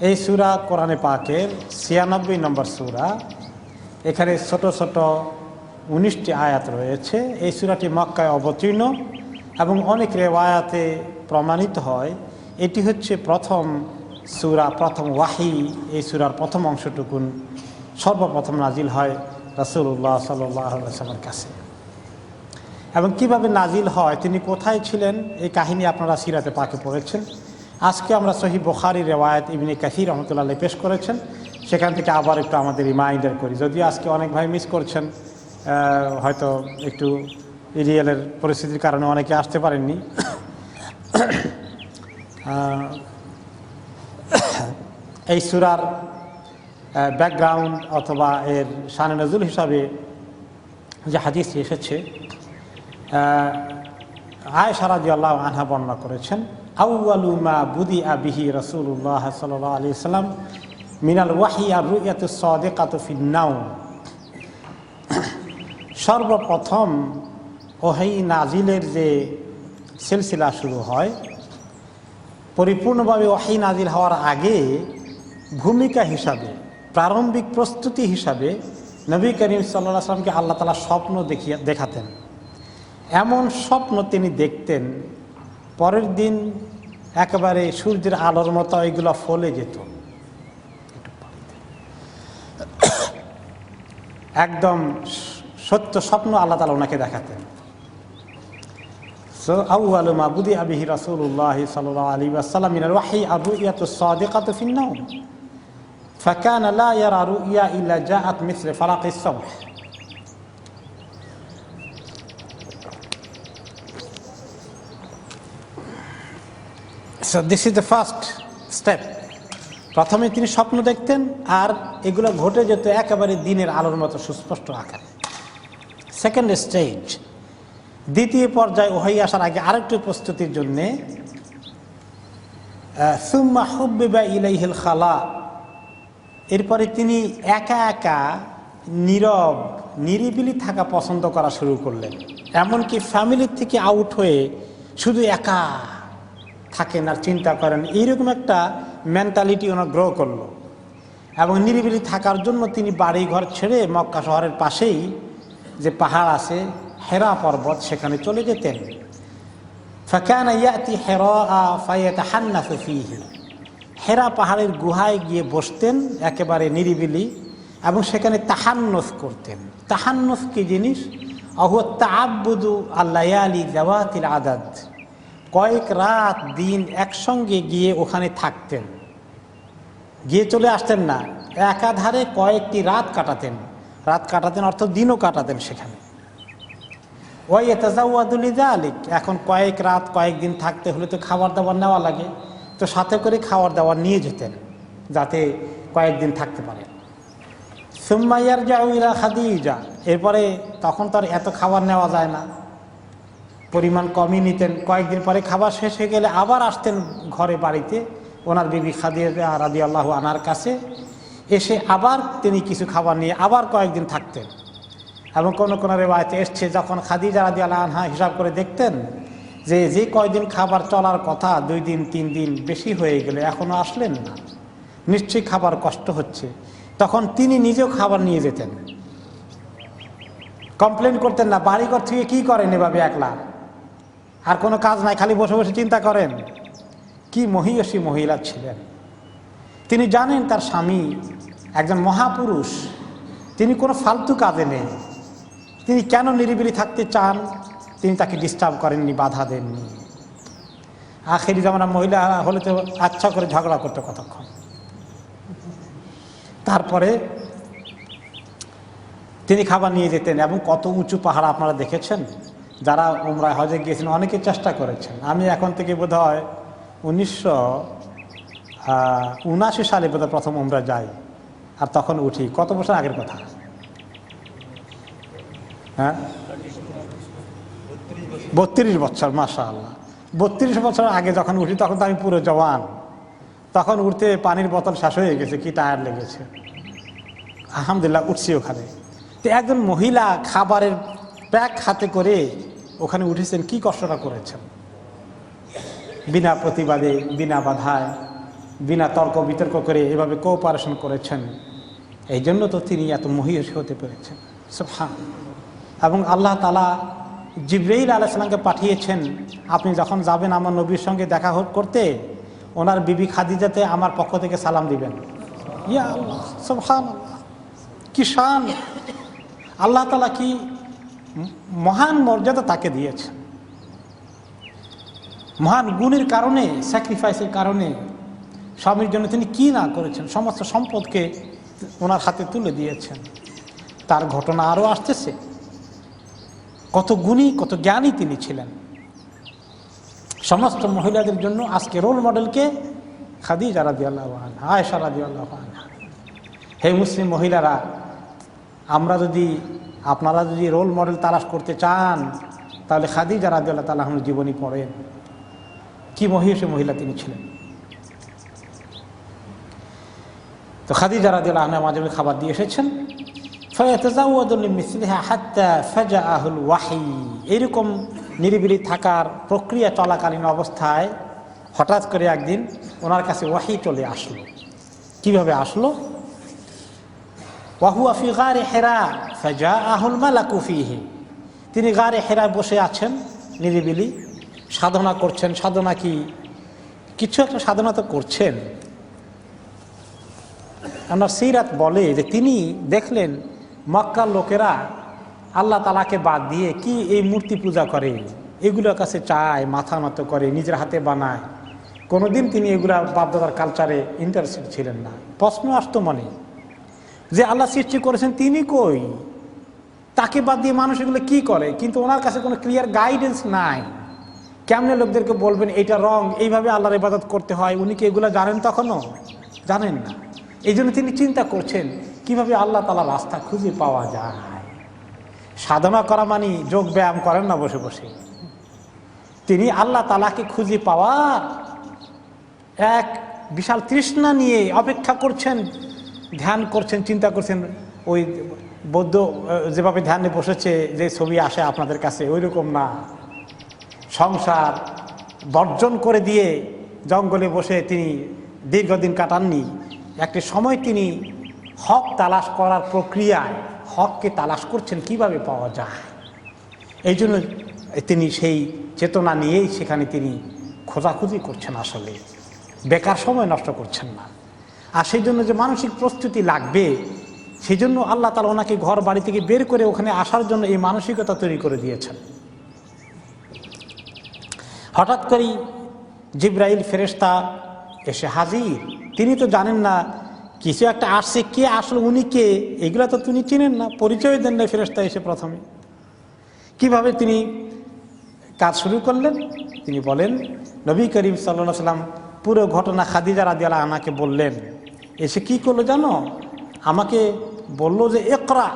এই সূরা কোরআনে পাকের ৯৬ নম্বর সূরা। এখানে ছোট ছোট ১৯টি আয়াত রয়েছে। এই সূরাটি মক্কায় অবতীর্ণ এবং অনেক রিওয়ায়াতে প্রমাণিত হয় এটি হচ্ছে প্রথম সূরা, প্রথম ওয়াহি। এই সূরার প্রথম অংশটুকুন সর্বপ্রথম নাজিল হয় রাসূলুল্লাহ সাল্লাল্লাহু আলাইহি ওয়াসাল্লামের কাছে। এবং কিভাবে নাজিল হয়, তিনি কোথায় ছিলেন, এই কাহিনী আপনারা সিরাতে পাকে পড়েছেন। আজকে আমরা সহিহ বুখারী রিওয়ায়াত ইবনে কাসির রাহমাতুল্লাহ আলাইহি পেশ করেছেন, সেখান থেকে আবার একটু আমাদের রিমাইন্ডার করি। যদিও আজকে অনেক ভাই মিস করছেন, হয়তো একটু ইরিয়ালের পরিস্থিতির কারণে অনেকে আসতে পারেননি। এই সূরার ব্যাকগ্রাউন্ড অথবা এর শানে নজুল হিসাবে যে হাদিস এসেছে, আয়েশা রাদিয়াল্লাহু আনহা বর্ণনা করেছেন, আউয়ালু মা বুদিআ বিহি রাসূলুল্লাহ সাল্লাল্লাহু আলাইহি ওয়াসাল্লাম মিনাল ওয়াহয়ি আর-রুয়াতুস সাদিকাতু ফিন নাওম। সর্বপ্রথম ওহী নাজিলের যে সিলসিলা শুরু হয়, পরিপূর্ণভাবে ওহী নাজিল হওয়ার আগে ভূমিকা হিসাবে, প্রারম্ভিক প্রস্তুতি হিসাবে নবী করিম সাল্লাল্লাহু আলাইহি ওয়াসাল্লামকে আল্লাহ তাআলা স্বপ্ন দেখাতেন। এমন স্বপ্ন তিনি দেখতেন, পরের দিন একেবারে সূর্যের আলোর মতো এগুলো ফলে যেত, একদম সত্য স্বপ্ন আল্লাহ তাআলা ওনাকে দেখাতেন। সো আউয়ালু মা বুদিআ বিহি রাসূলুল্লাহ সাল্লাল্লাহু আলাইহি ওয়াসাল্লাম মিনাল ওয়াহয়ি আর-রুয়াতুস সাদিকাতু ফিন নাওম ফাকানা লা ইয়ারা রুয়া ইল্লা জাআত মিসলে ফালাকিস সাবহ। So this is the first step. প্রথমে তিনি স্বপ্ন দেখতেন আর এগুলো ঘটে যেত একেবারে দিনের আলোর মতো সুস্পষ্ট আকারে। সেকেন্ড স্টেজ, দ্বিতীয় পর্যায়ে ওহী আসার আগে আরেকটু প্রস্তুতির জন্যে সুম্মা হুব্বিবা ইলাইহিল খালা, এরপরে তিনি একা একা নীরব নিরিবিলি থাকা পছন্দ করা শুরু করলেন। এমনকি ফ্যামিলির থেকে আউট হয়ে শুধু একা থাকেন আর চিন্তা করেন, এইরকম একটা মেন্টালিটি ওনার গ্রো করলো। এবং নিরিবিলি থাকার জন্য তিনি বাড়ি ঘর ছেড়ে মক্কা শহরের পাশেই যে পাহাড় আছে হেরা পর্বত, সেখানে চলে যেতেন। ফাকানা ইয়াতি হিরা ফায়াতাহান্নাসু ফীহি, হেরা পাহাড়ের গুহায় গিয়ে বসতেন একেবারে নিরিবিলি এবং সেখানে তাহান্নুস করতেন। তাহান্নুস কি জিনিস? আহুয়া তাআব্বুদু আল-লায়ালি যাওয়াতিল আদাদ, কয়েক রাত দিন একসঙ্গে গিয়ে ওখানে থাকতেন, গিয়ে চলে আসতেন না, একাধারে কয়েকটি রাত কাটাতেন। রাত কাটাতেন অর্থ দিনও কাটাতেন সেখানে। ওয়াইয়াতাজাওয়াদু লিযালিক, এখন কয়েক রাত কয়েকদিন থাকতে হলে তো খাবার দাবার নেওয়া লাগে, তো সাথে করে খাবার দাবার নিয়ে যেতেন যাতে কয়েকদিন থাকতে পারেন। সুম্মা ইয়ারজাউ ইলা খাদিজা, এরপরে তখন তো আর এত খাবার নেওয়া যায় না, পরিমাণ কমই নিতেন। কয়েকদিন পরে খাবার শেষ হয়ে গেলে আবার আসতেন ঘরে বাড়িতে ওনার বিবি খাদিজা রাদিয়াল্লাহু আনহার কাছে, এসে আবার তিনি কিছু খাবার নিয়ে আবার কয়েকদিন থাকতেন। এবং কোনো কোনো রিওয়ায়াতে এসছে যখন খাদিজা রাদিয়াল্লাহু আনহা হিসাব করে দেখতেন যে কয়দিন খাবার চলার কথা 2 দিন 3 দিন বেশি হয়ে গেলে এখনও আসলেন না, নিশ্চয়ই খাবার কষ্ট হচ্ছে, তখন তিনি নিজেও খাবার নিয়ে যেতেন। কমপ্লেন করতেন না, বাড়িঘর থেকে কী করেন এভাবে একলা, আর কোনো কাজ নাই, খালি বসে বসে চিন্তা করেন। কি মহিয়সী মহিলা ছিলেন! তিনি জানেন তার স্বামী একজন মহাপুরুষ, তিনি কোনো ফালতু কাজে নেই, তিনি কেন নিরিবিলি থাকতে চান তিনি তাকে ডিস্টার্ব করেননি, বাধা দেননি। আখেরি জামানা মহিলা হলে তো আচ্ছা করে ঝগড়া করতে কতক্ষণ। তারপরে তিনি খাবার নিয়ে যেতেন। এবং কত উঁচু পাহাড় আপনারা দেখেছেন, যারা উমরায় হজে গিয়েছেন অনেকে চেষ্টা করেছেন। আমি এখন থেকে বোধহয় 1979 সালে বোধহয় প্রথম উমরা যাই, আর তখন উঠি। কত বছর আগের কথা? হ্যাঁ, 32 বছর। মাশাআল্লাহ, 32 বছর আগে যখন উঠি তখন তো আমি পুরো জওয়ান, তখন উঠতে পানির বোতল শেষ হয়ে গেছে, কি টায়ার লেগেছে। আলহামদুলিল্লাহ উঠছি ওখানে। তো একজন মহিলা খাবারের প্যাক হাতে করে ওখানে উঠেছেন, কি কষ্টটা করেছেন, বিনা প্রতিবাদে বিনা বাধায় বিনা তর্ক বিতর্ক করে এভাবে কোঅপারেশন করেছেন, এই জন্য তো তিনি এত মহিয়সী হতে পেরেছেন। সুবহানাল্লাহ। এবং আল্লাহ তাআলা জিবরাইল আলাইহিস সালামকে পাঠিয়েছেন, আপনি যখন যাবেন আমার নবীর সঙ্গে দেখা করতে, ওনার বিবি খাদিজাতে আমার পক্ষ থেকে সালাম দিবেন। ইয়া আল্লাহ, সুবহানাল্লাহ, কি শান! আল্লাহ তাআলা কি মহান মর্যাদা তাকে দিয়েছেন। মহান গুণের কারণে, স্যাক্রিফাইসের কারণে স্বামীর জন্য তিনি কি না করেছেন, সমস্ত সম্পদকে ওনার হাতে তুলে দিয়েছেন। তার ঘটনা আরও আসতেছে। কত গুণী, কত জ্ঞানী তিনি ছিলেন। সমস্ত মহিলাদের জন্য আজকে রোল মডেলকে খাদিজা রাদিয়াল্লাহু আনহা, আয়েশা রাদিয়াল্লাহু আনহা। হে মুসলিম মহিলারা, আপনারা যদি রোল মডেল তালাশ করতে চান, তাহলে খাদিজা রাদিয়াল্লাহু তাআলা আনহার জীবনী পড়েন। কি মহিয়সী মহিলা তিনি ছিলেন। তো খাদিজা রাদিয়াল্লাহু আনহা মাঝে মাঝে খাবার দিয়ে এসেছেন। ফায়াতাজাওয়াদু লিমিসলিহা হাত্তা ফাজাআহুল ওয়াহী। এরকম নিরিবিলি থাকার প্রক্রিয়া চলাকালীন অবস্থায় হঠাৎ করে একদিন ওনার কাছে ওয়াহী চলে আসলো। কিভাবে আসলো? ওয়াহুয়া ফি গারে হিরা ফাজাআহুল মালাকু ফীহি। তিনি গারে হিরায় বসে আছেন, নিরিবিলি সাধনা করছেন। সাধনা কি? কিছু একটা সাধনা তো করছেন। আমার সিরাত বলে যে তিনি দেখলেন মক্কার লোকেরা আল্লাহ তাআলাকে বাদ দিয়ে কি এই মূর্তি পূজা করে, এগুলোর কাছে চায়, মাথা নত করে, নিজের হাতে বানায়। কোনোদিন তিনি এগুলা বাপদাদার কালচারে ইন্টারেস্টেড ছিলেন না। প্রশ্ন আসতো মনে যে আল্লাহ সৃষ্টি করেছেন তিনি কই, তাকে বাদ দিয়ে মানুষ এগুলো কী করে? কিন্তু ওনার কাছে কোনো ক্লিয়ার গাইডেন্স নাই। কেমনে লোকদেরকে বলবেন এটা রং, এইভাবে আল্লাহর ইবাদত করতে হয়? উনি কি এগুলো জানেন? তখনও জানেন না। এই জন্য তিনি চিন্তা করছেন কিভাবে আল্লাহ তাআলার রাস্তা খুঁজে পাওয়া যায়। সাধনা করা মানে যোগ ব্যায়াম করেন না বসে বসে। তিনি আল্লাহ তাআলাকে খুঁজে পাওয়ার এক বিশাল তৃষ্ণা নিয়ে অপেক্ষা করছেন, ধ্যান করছেন, চিন্তা করছেন। ওই বৌদ্ধ যেভাবে ধ্যানে বসেছে, যে ছবি আসে আপনাদের কাছে, ওই রকম না। সংসার বর্জন করে দিয়ে জঙ্গলে বসে তিনি দীর্ঘদিন কাটাননি। একটি সময় তিনি হক তালাশ করার প্রক্রিয়ায় হককে তালাশ করছেন কিভাবে পাওয়া যায়। এই জন্য তিনি সেই চেতনা নিয়েই সেখানে তিনি খোঁজাখুঁজি করছেন। আসলে বেকার সময় নষ্ট করছেন না। আর সেই জন্য যে মানসিক প্রস্তুতি লাগবে, সেই জন্য আল্লাহ তাআলা ওনাকে ঘর বাড়ি থেকে বের করে ওখানে আসার জন্য এই মানসিকতা তৈরি করে দিয়েছেন। হঠাৎ করেই জিবরাইল ফেরেশতা এসে হাজির। তিনি তো জানেন না কিছু একটা আসছে, কে আসলে উনি কে, এগুলো তো তিনি চিনেন না, পরিচয় দেন না ফেরেশতা এসে প্রথমে। কিভাবে তিনি কাজ শুরু করলেন? তিনি বলেন, নবী করিম সাল্লাল্লাহু আলাইহি সাল্লাম পুরো ঘটনা খাদিজা রাদিয়াল্লাহু আনহাকে বললেন। এসে কি করলো জানো? আমাকে বলল যে ইকরা,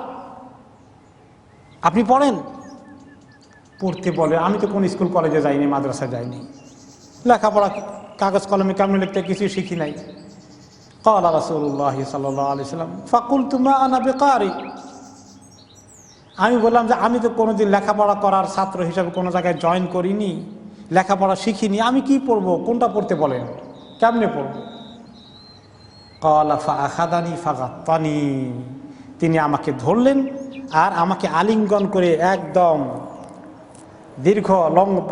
আপনি পড়েন। পড়তে বলে। আমি তো কোন স্কুল কলেজে যাইনি, মাদ্রাসায় যাইনি, লেখাপড়া কাগজ কলমে কেমন লিখতে কিছু শিখি নাই। ক্বালা রাসূলুল্লাহ সাল্লাল্লাহু আলাইহি ওয়াসাল্লাম ফাকুলতু মা আনা বিকারি। আমি বললাম যে আমি তো কোনোদিন লেখাপড়া করার ছাত্র হিসাবে কোনো জায়গায় জয়েন করিনি, লেখাপড়া শিখিনি, আমি কি পড়বো? কোনটা পড়তে বলেন, কেমনে পড়বো? ক্বালা ফাআখাযানি ফাগাত্তানি। তিনি আমাকে ধরলেন আর আমাকে আলিঙ্গন করে একদম দীর্ঘ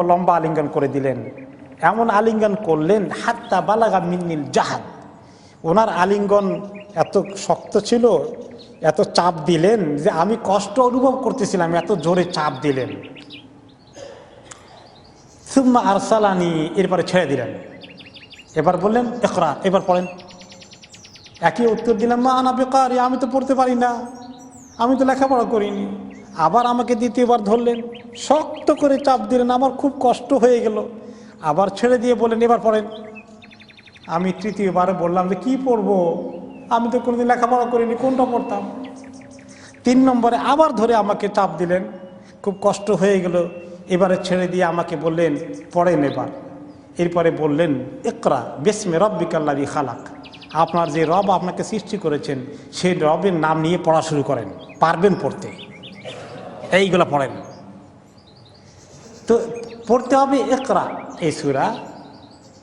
লম্বা আলিঙ্গন করে দিলেন। এমন আলিঙ্গন করলেন হাত্তা বালাগা মিন্নিল জাহাদ। ওনার আলিঙ্গন এত শক্ত ছিল, এত চাপ দিলেন যে আমি কষ্ট অনুভব করতেছিলাম, এত জোরে চাপ দিলেন। সুম্মা আরসালানি, এরপরে ছেড়ে দিলেন। এবার বললেন ইকরা, এবার পড়েন। একই উত্তর দিলাম, মা আনা বিকারি, আমি তো পড়তে পারি না, আমি তো লেখাপড়া করিনি। আবার আমাকে দ্বিতীয়বার ধরলেন, শক্ত করে চাপ দিলেন, আমার খুব কষ্ট হয়ে গেল। আবার ছেড়ে দিয়ে বললেন এবার পড়েন। আমি তৃতীয়বারে বললাম যে কি পড়বো, আমি তো কোনোদিন লেখাপড়া করিনি, কোনটা পড়তাম? 3 নম্বরে আবার ধরে আমাকে চাপ দিলেন, খুব কষ্ট হয়ে গেল। এবারে ছেড়ে দিয়ে আমাকে বললেন পড়েন এবার। এরপরে বললেন ইকরা বিসমি রাব্বিকাল্লাযী খালাক, আপনার যে রব আপনাকে সৃষ্টি করেছেন সেই রবের নাম নিয়ে পড়া শুরু করেন, পারবেন পড়তে, এইগুলো পড়েন। তো পড়তে হবে ইকরা এই সূরা।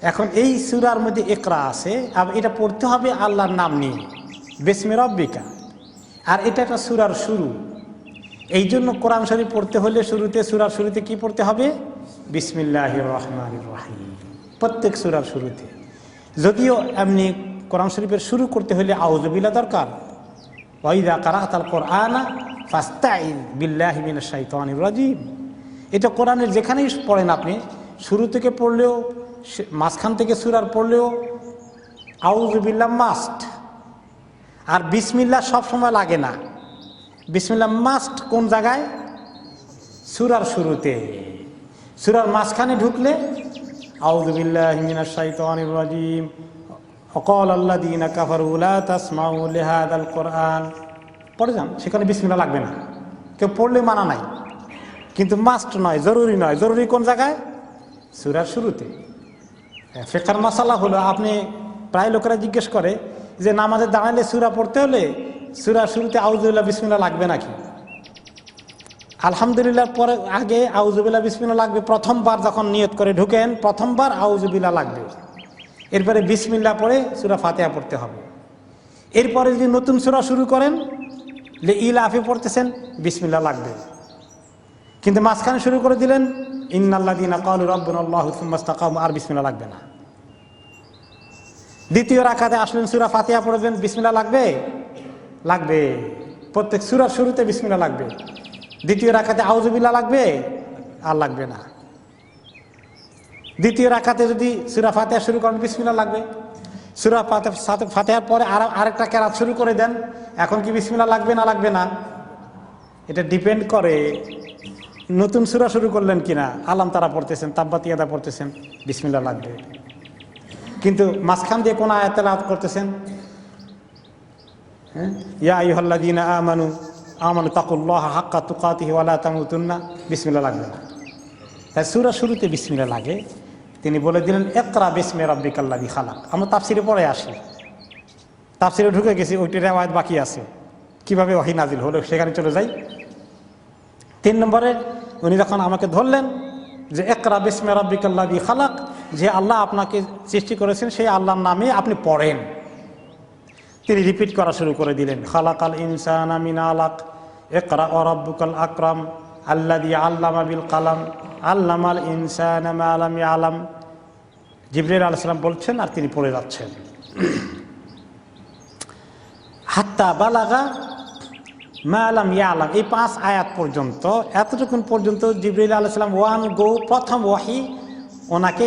এখন এই সূরার মধ্যে ইকরা আছে, আর এটা পড়তে হবে আল্লাহর নাম নিয়ে, বিসমি রাব্বিকা। আর এটা একটা সূরার শুরু, এই জন্য কোরআন শরীফ পড়তে হলে শুরুতে, সূরার শুরুতে কি পড়তে হবে? বিসমিল্লাহির রহমানির রহিম, প্রত্যেক সূরার শুরুতে। যদিও এমনি কোরআন শরীফের শুরু করতে হলে আউযু বিল্লাহ দরকার, ওয়া ইযা ক্বারা'তাল কুরআনা ফাস্তাইয বিল্লাহি মিনাশ শাইতানির রাজীম। এটা কোরআনের যেখানেই পড়েন আপনি, শুরু থেকে পড়লেও, মাঝখান থেকে সূরার পড়লেও আউযু বিল্লাহ মাস্ট। আর বিসমিল্লাহ সব সময় লাগে না, বিসমিল্লাহ মাস্ট কোন জায়গায়? সূরার শুরুতে। সূরার মাঝখানে ঢুকলে আউযু বিল্লাহি মিনাশ শাইতানির রাজীম ওয়া ক্বালা আল্লাযীনা কাফারু লা তাসমাউ লিহাযাল কুরআন পড়ে যান, সেখানে বিসমিল্লাহ লাগবে না, কেউ পড়লে মানা নাই, কিন্তু মাস্ট নয়, জরুরি নয়। জরুরি কোন জায়গায়? সূরার শুরুতে। ফিকহের মাসালা হলো, আপনি প্রায় লোকেরা জিজ্ঞেস করে যে নামাজে দাঁড়ালে সূরা পড়তে হলে সূরার শুরুতে আউযু বিল্লাহ বিসমিল্লাহ লাগবে নাকি? আলহামদুলিল্লাহ পরে আগে আউযু বিল্লাহ বিসমিল্লাহ লাগবে। প্রথমবার যখন নিয়ত করে ঢুকেন, প্রথমবার আউযু বিল্লাহ লাগবে, এরপরে বিসমিল্লাহ পড়ে সূরা ফাতিহা পড়তে হবে। এরপরে যদি নতুন সূরা শুরু করেন, ইলাফে পড়তেছেন, বিসমিল্লাহ লাগবে। কিন্তু মাঝখানে শুরু করে দিলেন ইন্নাল্লাযীনা ক্বালু রাব্বুনাল্লাহু সুম্মা ইসতাকামু, আর বিসমিল্লাহ লাগবে না। দ্বিতীয় রাকাতে আসলেন, সূরা ফাতিহা পড়বেন, বিসমিল্লাহ লাগবে? লাগবে। প্রত্যেক সূরার শুরুতে বিসমিল্লাহ লাগবে। দ্বিতীয় রাকাতে আউযু বিল্লাহ লাগবে? আর লাগবে না। দ্বিতীয় রাকাতে যদি সূরা ফাতিহা শুরু করেন, বিসমিল্লাহ লাগবে। সূরা ফাতিহার পরে আরেকটা কেরাত শুরু করে দেন, এখন কি বিসমিল্লাহ লাগবে না লাগবে না? এটা ডিপেন্ড করে নতুন সূরা শুরু করলেন কিনা। আলাম তারা পড়তেছেন, তাব্বাত ইয়াদা পড়তেছেন, বিসমিল্লাহ লাগবে। কিন্তু মাঝখান দিয়ে কোন আয়াত তেলাওয়াত করতেছেন, ইয়া আইয়ুহাল্লাযীনা আমানু তাকুল্লাহা হাক্কা তুকাতিহি ওয়া লা তামুতুন্না, বিসমিল্লাহ লাগবে না। তাই সূরা শুরুতে বিসমিল্লাহ লাগে। তিনি বলে দিলেন ইকরা বিসমি রাব্বিকাল্লাযী খালাক। আমরা তাফসিরে পড়ে আসি, তাফসিরে ঢুকে গেছি, ওইটি রিওয়ায়াত বাকি আছে, কিভাবে ওহী নাজিল হলো সেখানে চলে যাই। 3 নম্বরে উনি যখন আমাকে ধরলেন যে ইকরা বিসমি রাব্বিকাল্লাযী খালাক, যে আল্লাহ আপনাকে সৃষ্টি করেছেন সেই আল্লাহর নামে আপনি পড়েন, তিনি রিপিট করা শুরু করে দিলেন, খালাকাল ইনসানা মিন আলাক ইকরা ওয়া রাব্বুকাল আকরাম আল্লাযী আল্লামা বিল কালাম আল্লামাল ইনসানা মা লাম ইয়ালাম। জিবরাইল আলাইহিস সালাম বলছেন আর তিনি পড়ে যাচ্ছেন, হাত্তা বালাগা মা লাম ইয়ালাম। এই 5 আয়াত পর্যন্ত, এতটুকুন পর্যন্ত জিবরাইল আলাইহিস সালাম ওয়ান গো প্রথম ওয়াহি ওনাকে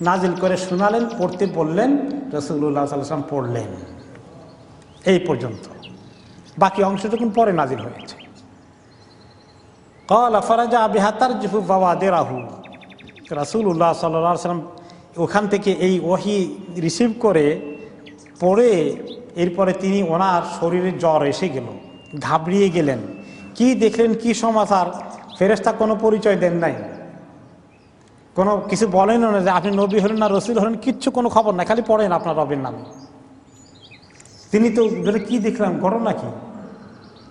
নাজিল করে শোনালেন, পড়তে বললেন, রাসূলুল্লাহ সাল্লাল্লাহু আলাইহি ওয়াসাল্লাম পড়লেন। এই পর্যন্ত, বাকি অংশটুকুন পরে নাজিল হয়েছে। ক্বালা ফারাজা বিহা তারজিফু বাওয়াদিরাহু। রাসূলুল্লাহ সাল্লাল্লাহু আলাইহি ওয়াসাল্লাম ওখান থেকে এই ওহী রিসিভ করে পড়ে, এরপরে তিনি ওনার শরীরে জ্বর এসে গেল, ঘাবড়িয়ে গেলেন। কি দেখলেন, কি সমাচার, ফেরেশতা কোনো পরিচয় দেন নাই, কোনো কিছু বলেনও না যে আপনি নবী হলেন না রসুল হলেন, কিচ্ছু কোনো খবর নাই, খালি পড়েন আপনার রবের নামে। তিনি তো বলে কি দেখলাম, ঘটনা কি,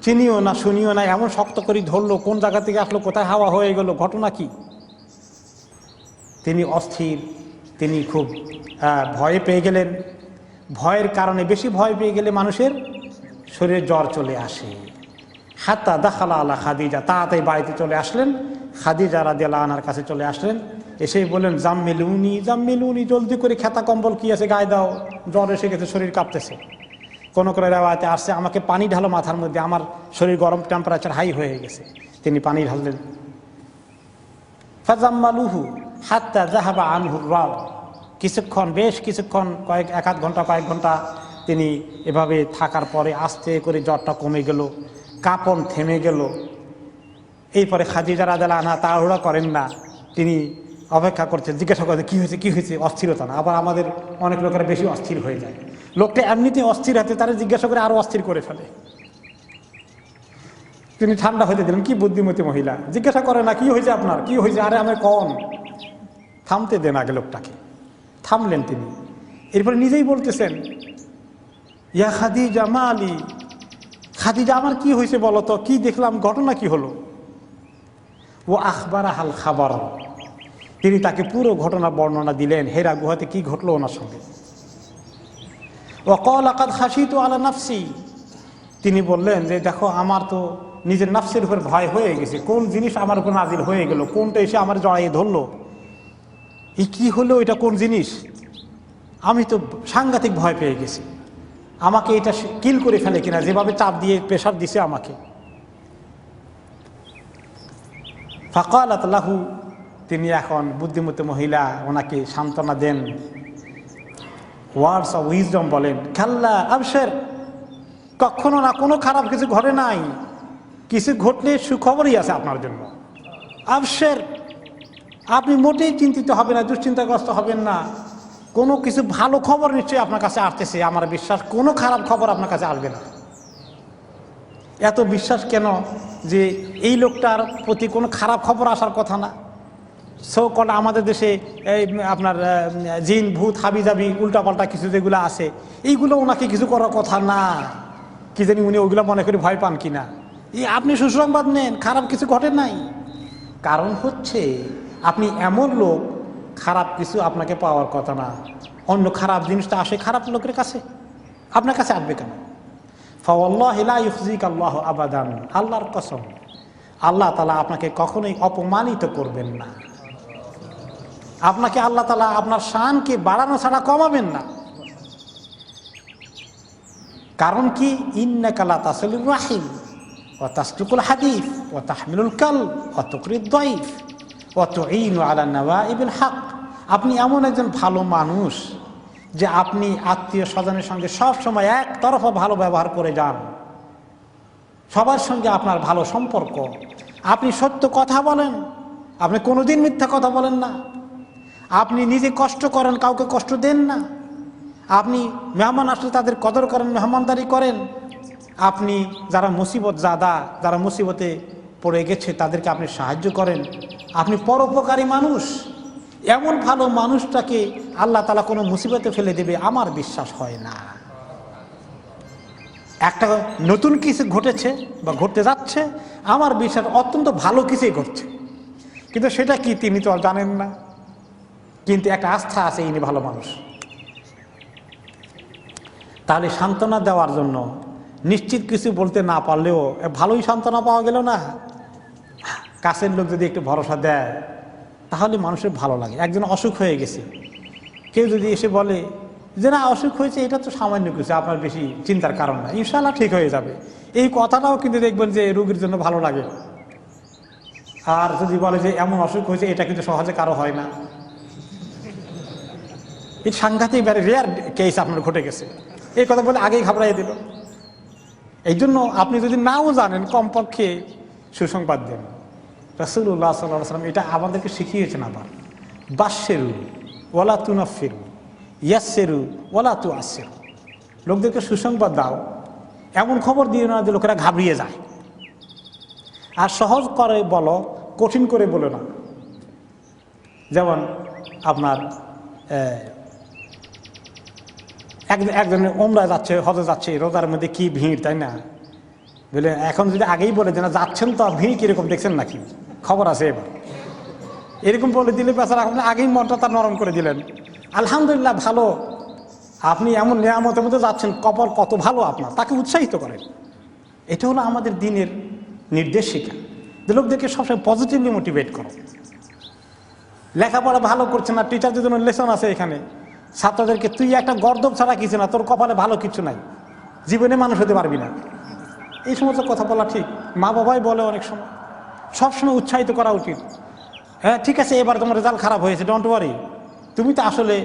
চিনিও না শুনিও না, এমন শক্ত করে ধরলো, কোন জায়গা থেকে আসলো, কোথায় হাওয়া হয়ে গেল, ঘটনা কি। তিনি অস্থির, তিনি খুব ভয়ে পেয়ে গেলেন। ভয়ের কারণে, বেশি ভয় পেয়ে গেলে মানুষের শরীরে জ্বর চলে আসে। হাত্তা দাখালা আলা খাদিজা, তাড়াতাড়ি বাড়িতে চলে আসলেন, খাদিজা রাদিয়াল্লাহু আনহার কাছে চলে আসলেন। এসেই বললেন জাম্মিলুনি জাম্মিলুনি, জলদি করে খেতা কম্বল কি আছে গায়ে দাও, জ্বর এসে গেছে, শরীর কাঁপতেছে। কোনো কোনো রেওয়ায়েতে আসছে আমাকে পানি ঢালো মাথার মধ্যে, আমার শরীর গরম, টেম্পারেচার হাই হয়ে গেছে। তিনি পানি ঢাললেন। ফাজাম্মালুহু হাত্তা যাহাবা আনহুর রাও, কিছুক্ষণ, বেশ কিছুক্ষণ, এক আধ ঘন্টা, কয়েক ঘন্টা তিনি এভাবে থাকার পরে আস্তে করে জ্বরটা কমে গেল, কাঁপন থেমে গেল। এরপরে খাদিজা রাদিয়াল্লাহু আনহা তাড়াহুড়া করেন না, তিনি অপেক্ষা করছেন, জিজ্ঞাসা করছেন কী হয়েছে, কী হয়েছে, অস্থিরতা না। আবার আমাদের অনেক লোকেরা বেশি অস্থির হয়ে যায়, লোকটা এমনিতে অস্থির হাতে তারা জিজ্ঞাসা করে আরও অস্থির করে ফেলে। তিনি ঠান্ডা হতে দিলেন, কি বুদ্ধিমতী মহিলা, জিজ্ঞাসা করে না কি হয়েছে আপনার, কি হয়েছে, আরে আমার কন, থামতে দেন আগে লোকটাকে। থামলেন তিনি। এরপরে নিজেই বলতেছেন ইয়া খাদিজা মা আলী, খাদিজা আমার কি হয়েছে বলো তো, কি দেখলাম, ঘটনা কি হলো। ও আখবারা হাল খাবার, তিনি তাকে পুরো ঘটনা বর্ণনা দিলেন, হেরা গুহাতে কি ঘটলো ওনার সঙ্গে। ওয়াকাল লাকাদ খাশিতু আলা নাফসি, তিনি বললেন যে দেখো আমার তো নিজের নাফসের উপর ভয় হয়ে গেছে, কোন জিনিস আমার উপর নাজিল হয়ে গেল, কোনটা এসে আমার জড়াইয়ে ধরলো, এই কি হলো, এটা কোন জিনিস, আমি তো সাংঘাতিক ভয় পেয়ে গেছি, আমাকে এটা কিল করে ফেলে কিনা, যেভাবে চাপ দিয়ে প্রেশার দিছে আমাকে। ফাকালাত লাহু, তিনি এখন বুদ্ধিমতী মহিলা ওনাকে সান্ত্বনা দেন, ওয়ার্ডস অফ উইজডম বলেন, খাল্লা আবশের, কখনো না, কোনো খারাপ কিছু ঘটে নাই, কিছু ঘটলে সুখবরই আছে আপনার জন্য। আবশের, আপনি মোটেই চিন্তিত হবেন না, দুশ্চিন্তাগ্রস্ত হবেন না, কোনো কিছু ভালো খবর নিশ্চয়ই আপনার কাছে আসতেছে, আমার বিশ্বাস কোনো খারাপ খবর আপনার কাছে আসবে না। এত বিশ্বাস কেন যে এই লোকটার প্রতি কোনো খারাপ খবর আসার কথা না। সো কল আমাদের দেশে আপনার জিন ভূত হাবিজাবি উল্টাপাল্টা কিছু যেগুলো আছে, এইগুলো ওনাকে কিছু করার কথা না, কি জানি উনি ওইগুলো মনে করে ভয় পান কিনা। এই আপনি সুসংবাদ নেন, খারাপ কিছু ঘটে নাই। কারণ হচ্ছে আপনি এমন লোক, খারাপ কিছু আপনাকে পাওয়ার কথা না, অন্য খারাপ জিনিসটা আসে খারাপ লোকের কাছে, আপনার কাছে আসবে কেন? ফাওয়াল্লাহি লা ইউখজিকা আল্লাহু আবাদান, আল্লাহর কসম, আল্লাহ তাআলা আপনাকে কখনোই অপমানিত করবেন না। আপনাকে আল্লাহ তাআলা আপনার শানকে বাড়ানো ছাড়া কমাবেন না। কারণ কি, ইন্নাকা লা তাসিলুর রাহিম ওয়া তাসদুকুল হাদিস ওয়া তাহমিলুল কাল ওয়া তুকরিদ দাইফ ওয়া তুঈনু আলা নাওয়াইবিল হক। আপনি এমন একজন ভালো মানুষ যে আপনি আত্মীয় স্বজনের সঙ্গে সব সময় একতরফা ভালো ব্যবহার করে যান, সবার সঙ্গে আপনার ভালো সম্পর্ক, আপনি সত্য কথা বলেন, আপনি কোনোদিন মিথ্যা কথা বলেন না, আপনি নিজে কষ্ট করেন, কাউকে কষ্ট দেন না, আপনি মেহমান আসলে তাদের কদর করেন, মেহমানদারি করেন, আপনি যারা মুসিবত জাদা, যারা মুসিবতে পড়ে গেছে তাদেরকে আপনি সাহায্য করেন, আপনি পরোপকারী মানুষ। এমন ভালো মানুষটাকে আল্লাহ তাআলা কোনো মুসিবতে ফেলে দেবে আমার বিশ্বাস হয় না। একটা নতুন কিছু ঘটেছে বা ঘটতে যাচ্ছে, আমার বিশ্বাস অত্যন্ত ভালো কিছুই ঘটছে, কিন্তু সেটা কি তিনি তো জানেন না, কিন্তু একটা আস্থা আছে ইনি ভালো মানুষ। তাহলে সান্ত্বনা দেওয়ার জন্য নিশ্চিত কিছু বলতে না পারলেও ভালোই সান্ত্বনা পাওয়া গেল না। কাছের লোক যদি একটু ভরসা দেয় তাহলে মানুষের ভালো লাগে। একজন অসুখ হয়ে গেছে, কেউ যদি এসে বলে যে না অসুখ হয়েছে, এটা তো সামান্য কিছু, আপনার বেশি চিন্তার কারণ না, ইনশাআল্লাহ ঠিক হয়ে যাবে, এই কথাটাও কিন্তু দেখবেন যে রোগীর জন্য ভালো লাগে। আর যদি বলে যে এমন অসুখ হয়েছে, এটা কিন্তু সহজে কারো হয় না, এই সাংঘাতিক রেয়ার কেস আপনার ঘটে গেছে, এই কথা বলে আগেই ঘাবড়াই দিল। এই জন্য আপনি যদি নাও জানেন, কমপক্ষে সুসংবাদ দেন। রাসূলুল্লাহ সাল্লাল্লাহু আলাইহি ওয়াসাল্লাম এটা আমাদেরকে শিখিয়েছেন। আবার বাশশিরু ওয়ালা তুনাফিরু ইয়াসসিরু ওয়ালা তুআসসিরু, লোকদেরকে সুসংবাদ দাও, এমন খবর দিও না যে লোকেরা ঘাবড়িয়ে যায়। আর সহজ করে বলো, কঠিন করে বলো না। যেমন আপনার একজনের ওমরা যাচ্ছে, হজে যাচ্ছে, রোজার মধ্যে কি ভিড়, তাই না? বলে এখন যদি আগেই বলে যে না যাচ্ছেন তো ভিড় কিরকম দেখছেন নাকি, খবর আছে এবার, এরকম বলে দিলে বেচারা আপনি আগেই মনটা তার নরম করে দিলেন। আলহামদুলিল্লাহ ভালো, আপনি এমন নিয়ামতের মধ্যে যাচ্ছেন, কপাল কত ভালো আপনার, তাকে উৎসাহিত করেন। এটা হলো আমাদের দিনের নির্দেশিকা, যে লোকদেরকে সবসময় পজিটিভলি মোটিভেট করো। লেখাপড়া ভালো করছে না, টিচারদের জন্য লেসন আছে এখানে, ছাত্রদেরকে তুই একটা গর্দব ছাড়া কিছু না, তোর কপালে ভালো কিছু নাই, জীবনে মানুষ হতে পারবি না, এই সমস্ত কথা বলা ঠিক। মা বাবাই বলে অনেক সময়, সবসময় উৎসাহিত করা উচিত। হ্যাঁ ঠিক আছে, এবার তোমার রেজাল্ট খারাপ হয়েছে, ডোন্ট ওয়ারি, তুমি তো আসলে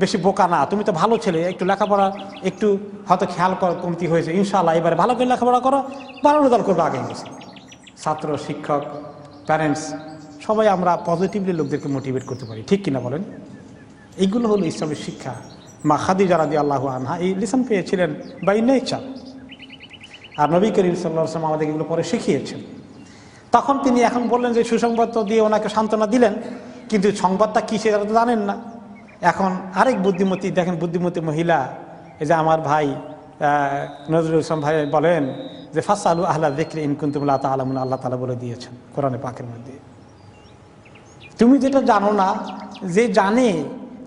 বেশি বোকা না, তুমি তো ভালো ছেলে, একটু লেখাপড়া একটু হয়তো খেয়াল কমতি হয়েছে, ইনশাআল্লাহ এবারে ভালো করে লেখাপড়া করো, ভালো রেজাল্ট করবে আগে গেছে। ছাত্র, শিক্ষক, প্যারেন্টস সবাই আমরা পজিটিভলি লোকদেরকে মোটিভেট করতে পারি, ঠিক কিনা বলেন? এইগুলো হলো ইসলামের শিক্ষা। মা খাদিজা রাদিয়াল্লাহু আনহা এই লেসন পেয়েছিলেন বাই নেচার, আর নবী করিম সাল্লাল্লাহু আলাইহি ওয়াসাল্লাম আমাদের এগুলো পরে শিখিয়েছেন। তখন তিনি এখন বললেন যে সুসংবাদ তো দিয়ে ওনাকে সান্ত্বনা দিলেন, কিন্তু সংবাদটা কী সেটা তো জানেন না। এখন আরেক বুদ্ধিমতী, দেখেন বুদ্ধিমতী মহিলা, এই যে আমার ভাই নজরুল ইসলাম ভাই বলেন যে ফাসআলু আহলা যিকরি ইন কুনতুম লা তা'লামুন, আল্লাহ তাআলা বলে দিয়েছেন কোরআনে পাকের মধ্যে। তুমি যেটা জানো না, যে জানে,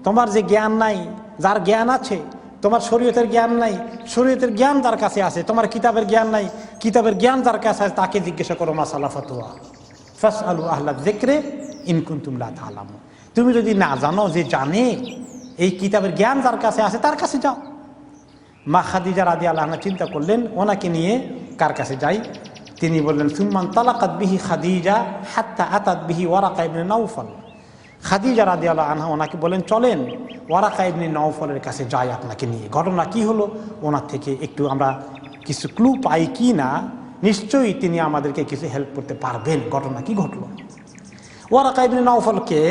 তোমার যে জ্ঞান নাই, যার জ্ঞান আছে, তোমার শরীয়তের জ্ঞান নাই, শরীয়তের জ্ঞান যার কাছে আছে, তোমার কিতাবের জ্ঞান নাই, কিতাবের জ্ঞান যার কাছে আছে, তাকে জিজ্ঞাসা করো মাসালা ফতোয়া। ফাসআলু আহলা যিকরি ইন কুনতুম লা তা'লামুন। তুমি যদি না জানো, যে জানে, এই কিতাবের জ্ঞান যার কাছে আছে তার কাছে যাও। মা খাদিজা রাদিয়াল্লাহু আনহা চিন্তা করলেন ওনাকে নিয়ে কার কাছে যাই। তিনি বললেন সুম্মান তালাকাত বিহি খাদিজা হাত্তা আতাত বিহি ওয়ারাকা ইবনে নাওফল। খাদিজা রাদিয়াল্লাহু আনহা ওনাকে বলেন চলেন ওয়ারাকা ইবনে নাওফলের কাছে যাই আপনাকে নিয়ে। ঘটনা কি হলো, ওনার থেকে একটু আমরা কিছু ক্লু পাই কি না, নিশ্চয়ই তিনি আমাদেরকে কিছু হেল্প করতে পারবেন। ঘটনা কি ঘটলো? ওয়ারাকা ইবনে নাওফলকে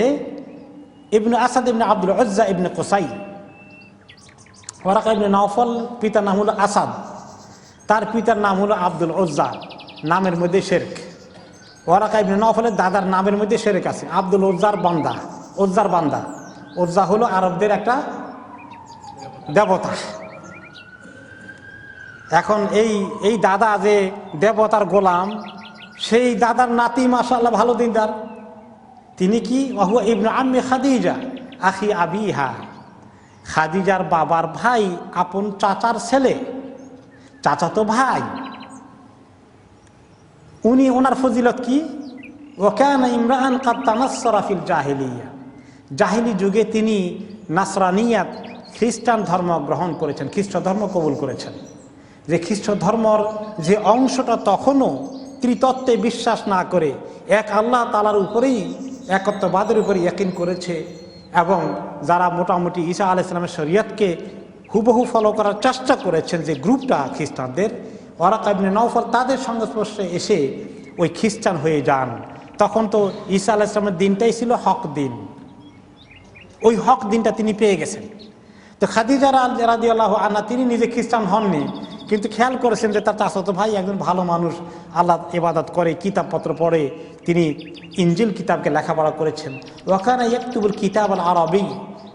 ইবনে আসাদ ইবনে আব্দুল উজ্জা ইবনে কুসাই। ওয়ারাকা ইবনে নাওফল পিতার নাম হলো আসাদ, তার পিতার নাম হলো আব্দুল উজ্জা। নামের মধ্যে শিরক। ওয়ারাকা ইবনে নাওফলের দাদার নামের মধ্যে শিরক আছে। আব্দুল উজ্জার বান্দা, উজ্জার বান্দা। উজ্জা হলো আরবদের একটা দেবতা। এখন এই দাদা যে দেবতার গোলাম, সেই দাদার নাতি মাশাআল্লাহ ভালো দিনদার। তিনি কি ওয়াহুয়া ইবনে আম্মি খাদিজা আখি আবিহা। খাদিজার বাবার ভাই, আপন চাচার ছেলে, চাচাতো ভাই। উনি ওনার ফজিলত কি? ওয়াকানা ইমরাআন কাদ তানাসসারা ফিল জাহিলিয়া। জাহিলি যুগে তিনি নাসরানিয়াত, খ্রিস্টান ধর্ম গ্রহণ করেছেন, খ্রিস্ট ধর্ম কবুল করেছেন। যে খ্রিস্ট ধর্মর যে অংশটা তখনও ত্রিতত্ত্বে বিশ্বাস না করে এক আল্লাহ তাআলার উপরেই, একত্ববাদের উপরে ইয়াকিন করেছে, এবং যারা মোটামুটি ঈসা আলাইহিস সালামের শরীয়তকে হুবহু ফলো করার চেষ্টা করেছেন, যে গ্রুপটা খ্রিস্টানদের, ওয়ারাকা ইবনে নাওফল তাদের সংস্পর্শে এসে ওই খ্রিস্টান হয়ে যান। তখন তো ঈসা আলাইহিস সালামের দিনটাই ছিল হক দিন, ওই হক দিনটা তিনি পেয়ে গেছেন। তো খাদিজা রাদিয়াল্লাহু আনহা তিনি নিজে খ্রিস্টান হননি, কিন্তু খেয়াল করেছেন যে তার চাচাতো ভাই একজন ভালো মানুষ, আল্লাহ ইবাদত করে, কিতাবপত্র পড়ে, তিনি ইনজিল কিতাবকে লেখাপড়া করেছেন। ওয়াকানা ইয়াকতুবুল কিতাব আল আরবি,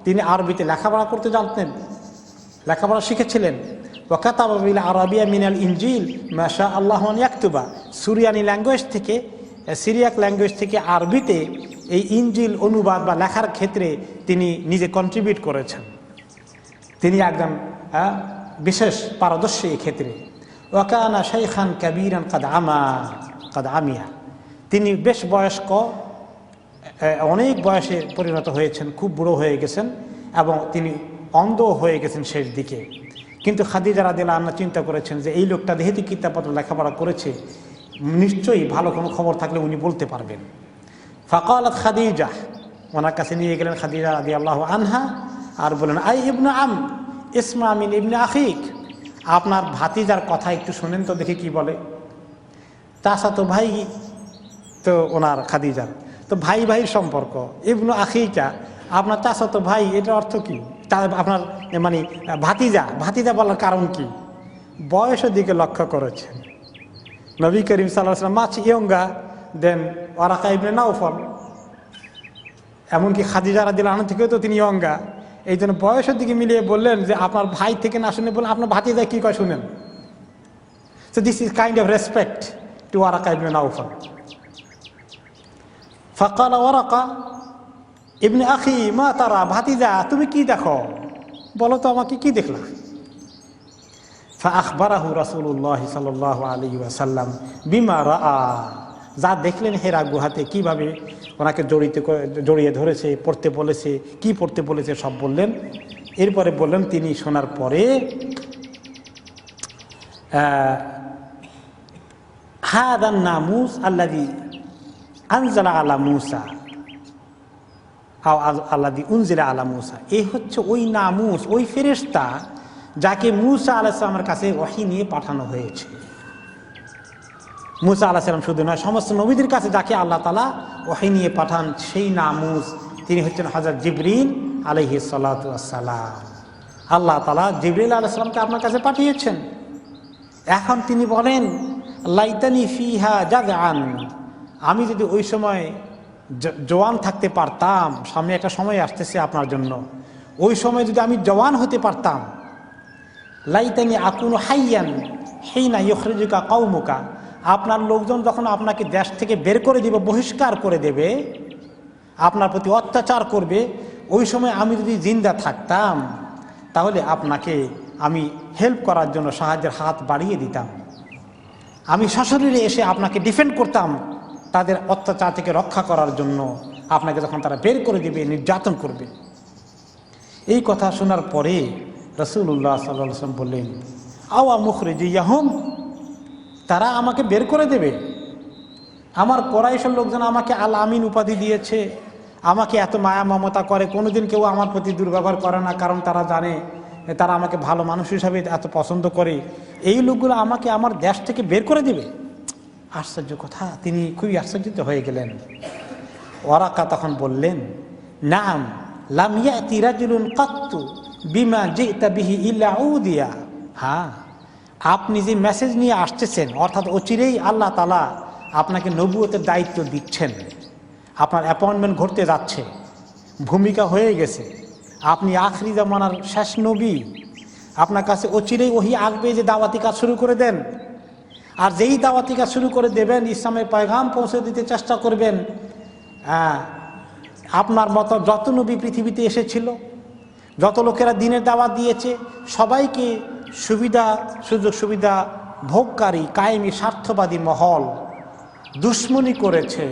তিনি আরবিতে লেখাপড়া করতে জানতেন, লেখাপড়া শিখেছিলেন। ওয়াকাতাবা বিল আরাবিয়া মিনাল ইনজিল মা শা আল্লাহু আন ইয়াকতুবা, সুরিয়ানি ল্যাঙ্গুয়েজ থেকে, সিরিয়াক ল্যাঙ্গুয়েজ থেকে আরবিতে এই ইনজিল অনুবাদ বা লেখার ক্ষেত্রে তিনি নিজে কন্ট্রিবিউট করেছেন। তিনি একজন বিশেষ পারদর্শী এই ক্ষেত্রে। ওয়াকানা শাইখান কাবীরান কাদ আমিয়া, তিনি বেশ বয়স্ক, অনেক বয়সে পরিণত হয়েছেন, খুব বুড়ো হয়ে গেছেন, এবং তিনি অন্ধ হয়ে গেছেন শেষ দিকে। কিন্তু খাদিজা রাদিয়াল্লাহু আনহা চিন্তা করেছেন যে এই লোকটা যেহেতু কিতাবপত্র লেখাপড়া করেছে, নিশ্চয়ই ভালো কোনো খবর থাকলে উনি বলতে পারবেন। ফাকালাত খাদিজা, ওনার কাছে নিয়ে গেলেন খাদিজা রাদিয়াল্লাহু আনহা, আর বলেন আই ইবনে আম ইসমা মিন ইবনে আখিক, আপনার ভাতিজার কথা একটু শোনেন তো দেখি কি বলে। চাচাতো ভাই তো ওনার খাদিজার, তো ভাই ভাইয়ের সম্পর্ক, ইবনে আখিকা আপনার চাচাতো ভাই, এটার অর্থ কি? আপনার মানে ভাতিজা বলার কারণ কি? বয়সের দিকে লক্ষ্য করেছেন। নবী করিম সাল্লাল্লাহু আলাইহি ওয়াসাল্লাম মাছ ইয়ঙ্গা দেন ওয়ারাকা ইবনে নাওফল, এমনকি খাদিজা রাদিয়াল্লাহু আনহা থেকেও তো তিনি ইয়ঙ্গা। এই জন্য বয়সের দিকে মিলিয়ে বললেন যে আপনার ভাই থেকে না শুনে বললেন আপনার ভাতিজা কি কয় শুনেন। So this is kind of respect to Waraqa ibn Nawfal. ফাকালা ওয়ারাকা ইবনে আখি মা তারা, ভাতিজা তুমি কি দেখো, বলো তো আমাকে কি দেখলা। ফাআখবারাহু রাসূলুল্লাহ সাল্লাল্লাহু আলাইহি ওয়াসাল্লাম বিমা রাআ, যা দেখলেন হেরা গুহাতে কিভাবে ওনাকে জড়িয়ে ধরেছে, পড়তে বলেছে, কি পড়তে বলেছে সব বললেন। এরপরে বললেন তিনি শোনার পরে হাদান নামুস আল্লাযী আনজালা আলা মূসা আল্লাযী উনজিলা আলা মূসা, এই হচ্ছে ওই নামুস, ওই ফেরেশতা যাকে মূসা আলাইহিস সালামের কাছে ওহী নিয়ে পাঠানো হয়েছে। মূসা আলাইহিস সালাম শুধু নয়, সমস্ত নবীদের কাছে যাকে আল্লাহ তাআলা ওহী নিয়ে পাঠান, সেই নামুস তিনি হচ্ছেন হযরত জিবরিল আলাইহিস সালাতু ওয়াস সালাম। আল্লাহ তাআলা জিবরিল আলাইহিস সালামকে আপনার কাছে পাঠিয়েছেন। এখন তিনি বলেন লাইতানি ফিহা জাযআন, আমি যদি ওই সময় জওয়ান থাকতে পারতাম, সামনে একটা সময় আসতেছে আপনার জন্য, ওই সময় যদি আমি জওয়ান হতে পারতাম, লাইতানি আকুনু হাইয়ান হিনা ইউখরিজুকা কওমুকা, আপনার লোকজন যখন আপনাকে দেশ থেকে বের করে দিবে, বহিষ্কার করে দেবে, আপনার প্রতি অত্যাচার করবে, ওই সময় আমি যদি জিন্দা থাকতাম তাহলে আপনাকে আমি হেল্প করার জন্য সাহায্যের হাত বাড়িয়ে দিতাম, আমি সশরীরে এসে আপনাকে ডিফেন্ড করতাম তাদের অত্যাচার থেকে রক্ষা করার জন্য, আপনাকে যখন তারা বের করে দিবে, নির্যাতন করবে। এই কথা শোনার পরে রাসূলুল্লাহ সাল্লাল্লাহু আলাইহি ওয়াসাল্লাম বললেন, আওয়া মুখরিজিয়াহুম, তারা আমাকে বের করে দেবে। আমার কোরাইশের লোকজন আমাকে আল আমিন উপাধি দিয়েছে, আমাকে এত মায়া মমতা করে, কোনোদিন কেউ আমার প্রতি দুর্ব্যবহার করে না, কারণ তারা জানে তারা আমাকে ভালো মানুষ হিসাবে এত পছন্দ করে। এই লোকগুলো আমাকে আমার দেশ থেকে বের করে দিবে। আশ্চর্য কথা, তিনি খুবই আশ্চর্যিত হয়ে গেলেন। ওয়ারাকা তখন বললেন, নাম লাম ইয়াতি রাজুলুন কাত্তু বিমা জিতা বিহি ইল্লা উদিয়া। হ্যাঁ, আপনি যে মেসেজ নিয়ে আসতেছেন, অর্থাৎ অচিরেই আল্লাহ তাআলা আপনাকে নবুয়তের দায়িত্ব দিচ্ছেন, আপনার অ্যাপয়েন্টমেন্ট ঘটতে যাচ্ছে, ভূমিকা হয়ে গেছে, আপনি আখরি জামানার শেষ নবী, আপনার কাছে অচিরেই ওহী আসবে যে দাওয়াতি কাজ শুরু করে দেন। আর যেই দাওয়াতি কাজ শুরু করে দেবেন, ইসলামের পয়গাম পৌঁছে দিতে চেষ্টা করবেন, আপনার মতো যত নবী পৃথিবীতে এসেছিল, যত লোকেরা দ্বীনের দাওয়াত দিয়েছে, সবাইকে সুযোগ সুবিধা ভোগকারী কায়েমি স্বার্থবাদী মহল দুশ্মনী করেছে,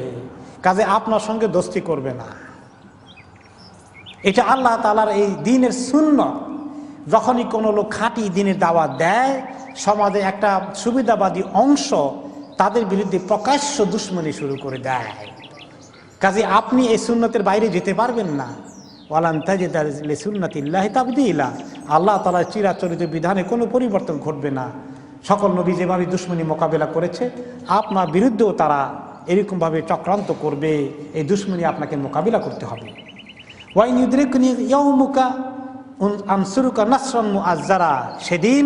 কাজে আপনার সঙ্গে দোস্তি করবে না। এটা আল্লাহ তাআলার এই দ্বীনের সুন্নাত। যখনই কোনো লোক খাঁটি দ্বীনের দাওয়াত দেয়, সমাজে একটা সুবিধাবাদী অংশ তাদের বিরুদ্ধে প্রকাশ্য দুশ্মনী শুরু করে দেয়। কাজে আপনি এই সুন্নতের বাইরে যেতে পারবেন না। ওয়ালান তাজিদা লিসুন্নাতিল্লাহি তাবদীলা, আল্লাহ তাআলার চিরাচরিত বিধানে কোনো পরিবর্তন ঘটবে না। সকল নবী যেভাবে দুশ্মনী মোকাবেলা করেছে, আপনার বিরুদ্ধেও তারা এরকমভাবে চক্রান্ত করবে। এই দুশ্মনী আপনাকে মোকাবিলা করতে হবে। ওয়াইন ইউদরিকনি ইয়াউমুকা আনসুরুকা নাসরান মুআজ্জারা, সেদিন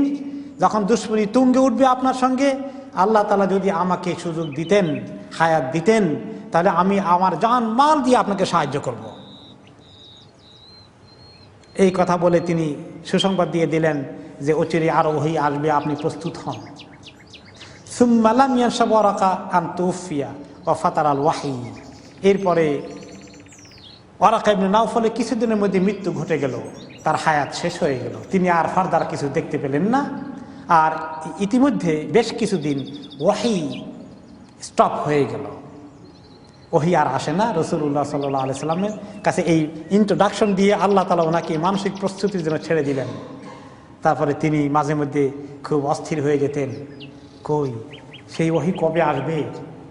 যখন দুশ্মনী তুঙ্গে উঠবে আপনার সঙ্গে, আল্লাহ তাআলা যদি আমাকে সুযোগ দিতেন, হায়াত দিতেন, তাহলে আমি আমার জান মাল দিয়ে আপনাকে সাহায্য করব। এই কথা বলে তিনি সুসংবাদ দিয়ে দিলেন যে অচিরে আরো ওহী আসবে, আপনি প্রস্তুত হন। সুম্মা লাম ইয়ানশাব ওয়ারাকা আন তুফিয়া ওয়া ফাতারাল ওয়াহী, এরপরে ওয়ারাকা ইবনে নাওফলের কিছুদিনের মধ্যে মৃত্যু ঘটে গেল, তার হায়াত শেষ হয়ে গেল, তিনি আর ফারদার কিছু দেখতে পেলেন না। আর ইতিমধ্যে বেশ কিছুদিন ওয়াহী স্টপ হয়ে গেল, ওহী আর আসে না। রাসূলুল্লাহ সাল্লাল্লাহু আলাইহি সাল্লামের কাছে এই ইন্ট্রোডাকশন দিয়ে আল্লাহ তাআলা ওনাকে মানসিক প্রস্তুতির জন্য ছেড়ে দিলেন। তারপরে তিনি মাঝে মধ্যে খুব অস্থির হয়ে যেতেন, কই সেই ওহী কবে আসবে,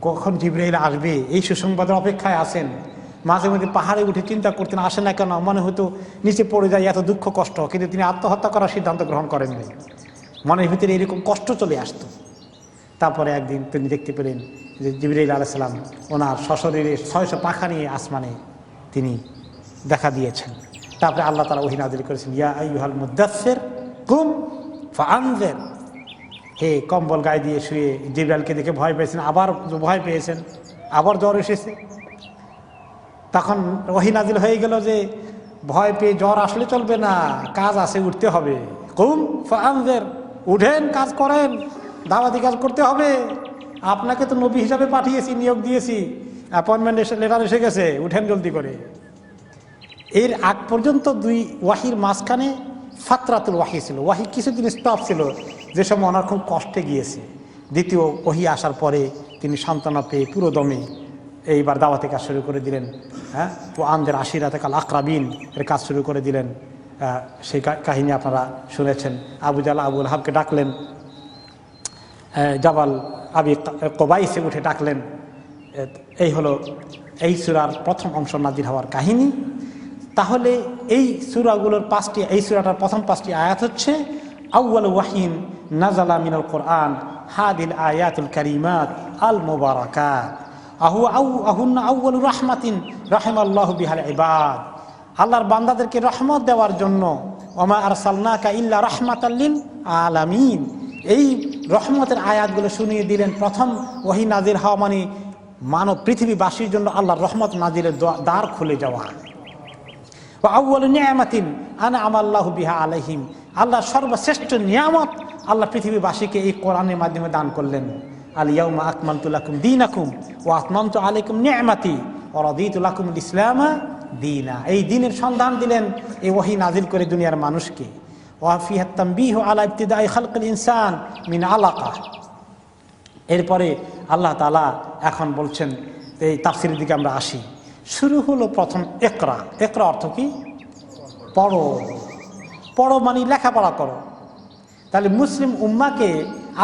কখন জিবরাইল আসবে, এই সুসংবাদের অপেক্ষায় আছেন। মাঝে মধ্যে পাহাড়ে উঠে চিন্তা করতেন, আসে না কেন, মনে হতো নিচে পড়ে যায়, এত দুঃখ কষ্ট। কিন্তু তিনি আত্মহত্যা করার সিদ্ধান্ত গ্রহণ করেননি, মনের ভিতরে এরকম কষ্ট চলে আসতো। তারপরে একদিন তিনি দেখতে পেলেন যে জিবরাইল আলাইহিস সালাম ওনার সশরীরে 600 পাখা নিয়ে আসমানে তিনি দেখা দিয়েছেন। তারপরে আল্লাহ তাআলা ওহী নাযিল করেছেন, ইয়া আইয়ুহাল মুদাসসির কুম ফাআনজির, হে কম্বল গায়ে দিয়ে শুয়ে। জিবরাইলকে দেখে ভয় পেয়েছেন, আবার ভয় পেয়েছেন, আবার জ্বর এসেছে। তখন ওহী নাযিল হয়ে গেল যে ভয় পেয়ে জ্বর আসলে চলবে না, কাজ আছে, উঠতে হবে। কুম ফাআনজির, উঠেন, কাজ করেন, দাওয়াতি কাজ করতে হবে। আপনাকে তো নবী হিসাবে পাঠিয়েছি, নিয়োগ দিয়েছি, অ্যাপয়েন্টমেন্ট লেটার এসে গেছে, উঠেন জলদি করে। এর আগ পর্যন্ত দুই ওয়াহির মাঝখানে ফাতরাতুল ওয়াহি ছিল, ওয়াহি কিছুদিন স্টপ ছিল, যে সময় ওনার খুব কষ্টে গিয়েছে। দ্বিতীয় ওহী আসার পরে তিনি সান্ত্বনা পেয়ে পুরো দমে এইবার দাওয়াতি কাজ শুরু করে দিলেন। হ্যাঁ, ও আনদের আশিরাতে কাল আকরাবিন এর কাজ শুরু করে দিলেন। সেই কাহিনী আপনারা শুনেছেন। আবু জাহল আবু লাহাবকে ডাকলেন, জাবাল আবি কুবাইসে উঠে ডাকলেন। এই হলো এই সূরার প্রথম অংশ নাজিল হওয়ার কাহিনী। তাহলে এই সূরাগুলোর এই সূরাটার প্রথম 5টি আয়াত হচ্ছে আউয়াল ওয়াহিন নাজালা মিনাল কোরআন হাদিল আয়াতুল কারিমাত আল মুবারাকাত আহুন্না আউয়ালু রাহমাতিন রাহিমাল্লাহু বিহাল ইবাদ, আল্লাহর বান্দাদেরকে রহমত দেওয়ার জন্য। ওমা আরসালনাকা ইল্লা রাহমাতাল লিল আলামিন, এই রহমতের আয়াতগুলো শুনিয়ে দিলেন। প্রথম ওহী নাজিল হওয়া মানে মানব পৃথিবীবাসীর জন্য আল্লাহর রহমত নাজিলের দ্বার খুলে যাওয়া। আউয়ালু নিয়ামাতিন আনআমা আল্লাহু বিহা আলাইহিম, আল্লাহর সর্বশ্রেষ্ঠ নিয়ামত আল্লাহ পৃথিবীবাসীকে এই কোরআনের মাধ্যমে দান করলেন। আল ইয়াউমা আকমালতু লাকুম দীনাকুম ওয়া আতমামতু আলাইকুম নি'মাতি ওয়ারাদিতু লাকুমুল ইসলামা দীনা। এই দ্বীনের সন্ধান দিলেন এই ওহী নাজিল করে দুনিয়ার মানুষকে। ওয়া ফিহা তানবীহু আলা ইবতিদাই খালকিল ইনসান মিন আলাকা। এরপরে আল্লাহ তাআলা এখন বলছেন, এই তাফসীরের দিকে আমরা আসি। শুরু হলো প্রথম ইকরা। ইকরা অর্থ কি? পড়ো। পড়ো মানে লেখাপড়া করো। তাহলে মুসলিম উম্মাকে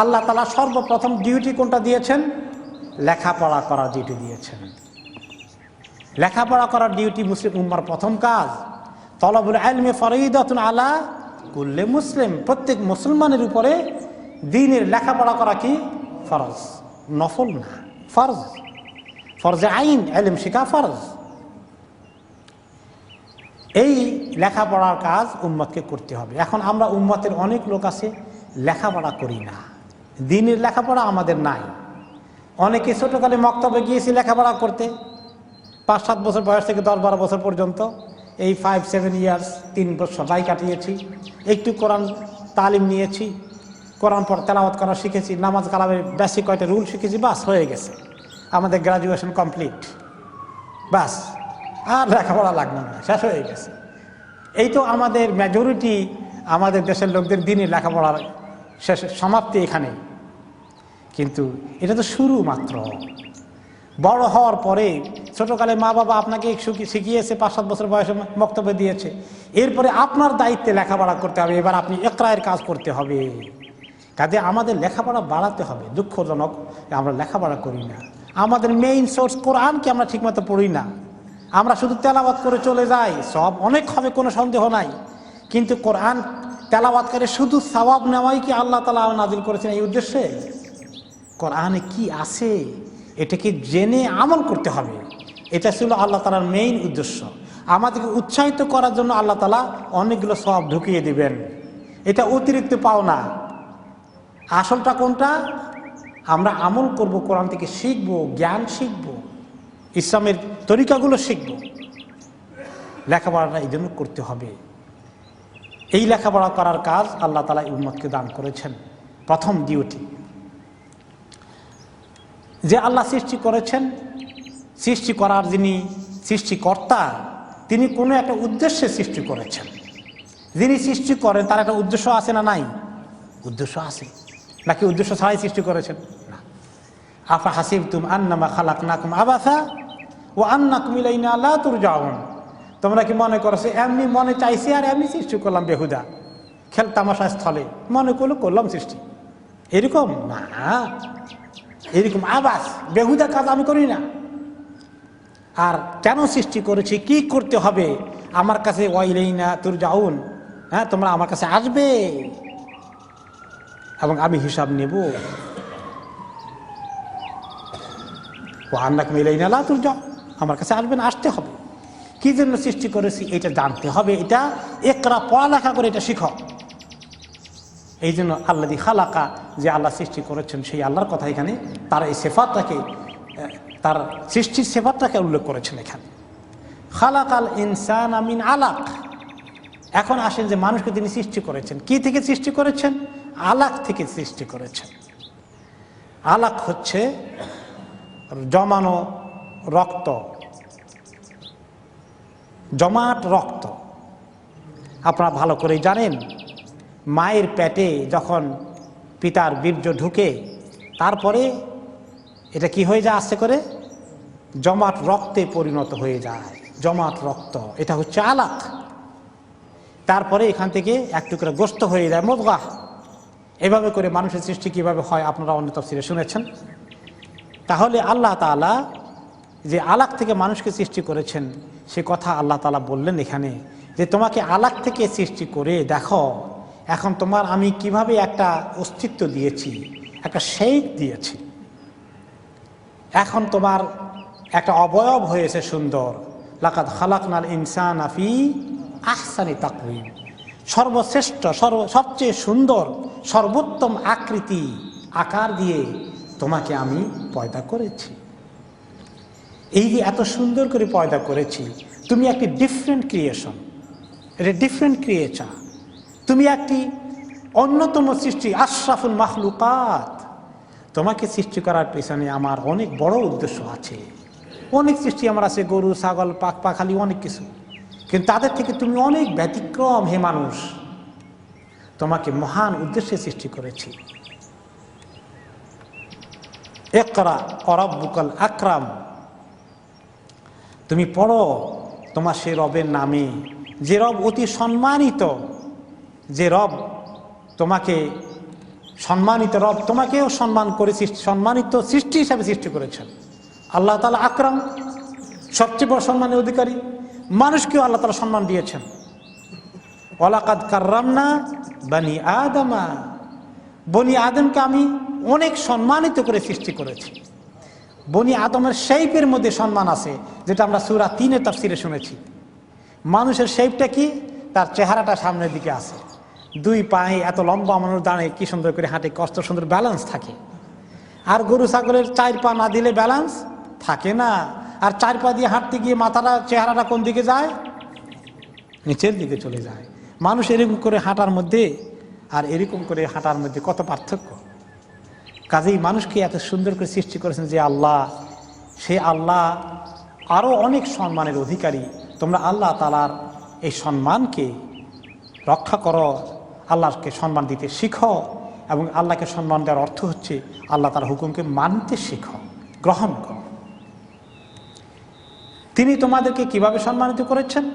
আল্লাহ তাআলা সর্বপ্রথম ডিউটি কোনটা দিয়েছেন? লেখাপড়া করার ডিউটি দিয়েছেন। লেখাপড়া করার ডিউটি মুসলিম উম্মার প্রথম কাজ। তলবুল ইলমি ফরিদাতুন আলা কুল্লি মুসলিম। প্রত্যেক মুসলমানের উপরে দ্বীনের লেখাপড়া করা কি? ফরজ, নফল না, ফরজ। ফরজে আইন, ইলম শিখা ফরজ। এই লেখাপড়ার কাজ উম্মতকে করতে হবে। এখন আমরা উম্মতের অনেক লোক আছে লেখাপড়া করি না, দ্বীনের লেখাপড়া আমাদের নাই। অনেকে ছোটকালে মক্তবে গিয়েছি লেখাপড়া করতে, 5-7 বছর বয়স থেকে 10-12 বছর পর্যন্ত, এই 5-7 ইয়ার্স 3 বছর সবাই কাটিয়েছি। একটু কোরআন তালিম নিয়েছি, কোরআন পর তেলাওয়াত করা শিখেছি, নামাজ কালামের বেসিক কয়টা রুল শিখেছি, বাস হয়ে গেছে, আমাদের গ্রাজুয়েশন কমপ্লিট, বাস আর লেখাপড়া লাগবে না, শেষ হয়ে গেছে। এই তো আমাদের মেজরিটি আমাদের দেশের লোকদের দ্বীনের লেখাপড়ার শেষ সমাপ্তি এখানে। কিন্তু এটা তো শুরু মাত্র। বড় হওয়ার পরে ছোটকালে মা বাবা আপনাকে শিখিয়েছে, 5-7 বছর বয়সে বক্তব্য দিয়েছে, এরপরে আপনার দায়িত্বে লেখাপড়া করতে হবে। এবার আপনি ইকরায়ের কাজ করতে হবে। কাজে আমাদের লেখাপড়া বাড়াতে হবে। দুঃখজনক আমরা লেখাপড়া করি না। আমাদের মেইন সোর্স কোরআনকে আমরা ঠিকমতো পড়ি না। আমরা শুধু তেলাওয়াত করে চলে যাই, সব অনেক হবে, কোনো সন্দেহ নাই। কিন্তু কোরআন তেলাওয়াত করে শুধু সওয়াব নেওয়াই কি আল্লাহ তাআলা নাজিল করেছেন এই উদ্দেশ্যে? কোরআনে কি আছে এটাকে জেনে আমল করতে হবে। এটা ছিল আল্লাহ তাআলার মেইন উদ্দেশ্য। আমাদেরকে উৎসাহিত করার জন্য আল্লাহ তাআলা অনেকগুলো সওয়াব ঢুকিয়ে দিবেন। এটা অতিরিক্ত পাওনা। আসলটা কোনটা? আমরা আমল করব, কোরআন থেকে শিখব, জ্ঞান শিখব, ইসলামের তরিকাগুলো শিখব। লেখাপড়াটা এই জন্য করতে হবে। এই লেখাপড়া করার কাজ আল্লাহ তাআলা উম্মতকে দান করেছেন। প্রথম ডিউটি যে আল্লাহ সৃষ্টি করেছেন, সৃষ্টি করার যিনি সৃষ্টিকর্তা, তিনি কোনো একটা উদ্দেশ্যে সৃষ্টি করেছেন। যিনি সৃষ্টি করেন তার একটা উদ্দেশ্য আছে না নাই? উদ্দেশ্য আছে। নাকি উদ্দেশ্য ছাড়াই সৃষ্টি করেছেন? না। আফা হাসিবতুম আন্নামা খালাকনাকুম আবাসা ওয়া আন্নাকুম ইলাইনা লা তুরজাউন। তোমরা কি মনে করছো এমনি মনে চাইছি আর এমনি সৃষ্টি করলাম বেহুদা, খেল তামাশা স্থলে মনে করলাম সৃষ্টি, এরকম না। এরকম আবাস বেহুদা কাজ আমি করি না। আর কেন সৃষ্টি করেছি, কি করতে হবে আমার কাছে? ওয়া ইলাইনা তুরজাউন, হ্যাঁ, তোমরা আমার কাছে আসবে এবং আমি হিসাব নেব। ওয়া আন্নাকুম ইলাইনা লা তুরজাউন, আমার কাছে আসবেন, আসতে হবে। কি জন্য সৃষ্টি করেছি এটা জানতে হবে। এটা ইকরা, পড়ালেখা করে এটা শিখো। এই জন্য আল্লাযী খালাকা, যে আল্লাহ সৃষ্টি করেছেন সেই আল্লাহর কথা এখানে তার এই সিফাতটাকে, তার সৃষ্টির সিফাতটাকে উল্লেখ করেছেন এখানে। খালাকাল ইনসানা মিন আলাক। এখন আসেন যে মানুষকে তিনি সৃষ্টি করেছেন, কি থেকে সৃষ্টি করেছেন? আলাক থেকে সৃষ্টি করেছেন। আলাক হচ্ছে জমানো রক্ত, জমাট রক্ত। আপনারা ভালো করেই জানেন, মায়ের পেটে যখন পিতার বীর্য ঢুকে তারপরে এটা কি হয়ে যায়? আস্তে করে জমাট রক্তে পরিণত হয়ে যায়, জমাট রক্ত। এটা হচ্ছে আলাক। তারপরে এখান থেকে এক টুকরা গোশত হয়ে যায় মুদগাহ। এভাবে করে মানুষের সৃষ্টি কিভাবে হয় আপনারা অন্য তাফসীরে শুনেছেন। তাহলে আল্লাহ তাআলা যে আলাক থেকে মানুষকে সৃষ্টি করেছেন সে কথা আল্লাহ তাআলা বললেন এখানে, যে তোমাকে আলাক থেকে সৃষ্টি করে দেখো এখন তোমার আমি কিভাবে একটা অস্তিত্ব দিয়েছি, একটা শেপ দিয়েছি। এখন তোমার একটা অবয়ব হয়েছে সুন্দর। লাকাদ খালাকনাল ইনসানা ফি আহসানি তাকওয়িম। সর্বশ্রেষ্ঠ, সবচেয়ে সুন্দর, সর্বোত্তম আকৃতি, আকার দিয়ে তোমাকে আমি পয়দা করেছি। এই যে এত সুন্দর করে পয়দা করেছি, তুমি একটি ডিফারেন্ট ক্রিয়েশন, এটা ডিফারেন্ট ক্রিয়েচার, তুমি একটি অন্যতম সৃষ্টি, আশরাফুল মাখলুকাত। তোমাকে সৃষ্টি করার পেছনে আমার অনেক বড় উদ্দেশ্য আছে। অনেক সৃষ্টি আমার আছে, গরু, ছাগল, পাখালি, অনেক কিছু, কিন্তু তাদের থেকে তুমি অনেক ব্যতিক্রম হে মানুষ, তোমাকে মহান উদ্দেশ্যে সৃষ্টি করেছি। ইকরা ওয়ারাব্বুকাল আকরাম, তুমি পড়ো তোমার সে রবের নামে, যে রব অতি সম্মানিত, যে রব তোমাকে সম্মানিত রব, তোমাকেও সম্মান করে সম্মানিত সৃষ্টি হিসাবে সৃষ্টি করেছেন। আল্লাহ তাআলা আকরাম, সবচেয়ে বড় সম্মানের অধিকারী। মানুষকেও আল্লাহ তাআলা সম্মান দিয়েছেন। ওয়ালাকাদ কাররামনা বনি আদমা, বনি আদমকে আমি অনেক সম্মানিত করে সৃষ্টি করেছি। বনি আদমের শেপের মধ্যে সম্মান আছে, যেটা আমরা সূরা 3-এর তাফসীরে শুনেছি। মানুষের শেপটা কি? তার চেহারাটা সামনের দিকে আছে, দুই পায়ে এত লম্বা মানুষ দাঁড়িয়ে কি সুন্দর করে হাঁটে, কষ্ট সুন্দর ব্যালেন্স থাকে। আর গরু ছাগলের 4 পা না দিলে ব্যালেন্স থাকে না। আর 4 পা দিয়ে হাঁটতে গিয়ে মাথাটা, চেহারাটা কোন দিকে যায়? নিচের দিকে চলে যায়। মানুষ এরকম করে হাঁটার মধ্যে আর এরকম করে হাঁটার মধ্যে কত পার্থক্য। কাজেই মানুষকে এত সুন্দর করে সৃষ্টি করেছেন যে আল্লাহ, সে আল্লাহ আরও অনেক সম্মানের অধিকারী। তোমরা আল্লাহ তাআলার এই সম্মানকে রক্ষা করো, আল্লাহকে সম্মান দিতে শিখো, এবং আল্লাহকে সম্মান দেওয়ার অর্থ হচ্ছে আল্লাহ তাআলার হুকুমকে মানতে শিখো, গ্রহণ করো। তিনি তোমাদেরকে কিভাবে সম্মানিত করেছেন?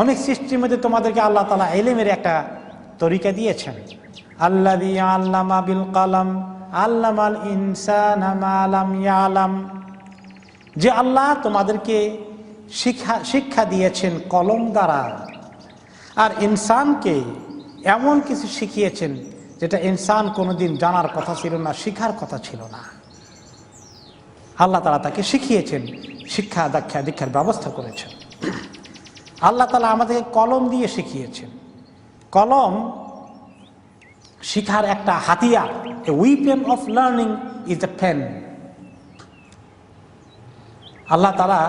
অনেক সৃষ্টির মধ্যে তোমাদেরকে আল্লাহ তাআলা ইলমের একটা তরিকা দিয়েছেন। আল্লাযী আল্লামা বিল কলম আল্লামাল ইনসানা মা লাম ইয়ালাম, যে আল্লাহ তোমাদেরকে শিক্ষা দিয়েছেন কলম দ্বারা, আর ইনসানকে এমন কিছু শিখিয়েছেন যেটা ইনসান কোনোদিন জানার কথা ছিল না, শিখার কথা ছিল না। আল্লাহ তাআলা তাকে শিখিয়েছেন, শিক্ষা দীক্ষার ব্যবস্থা করেছেন। আল্লাহ তাআলা আমাদেরকে কলম দিয়ে শিখিয়েছেন। কলম শিখার একটা হাতিয়ার। A weapon of learning is the pen. আল্লাহ তাআলা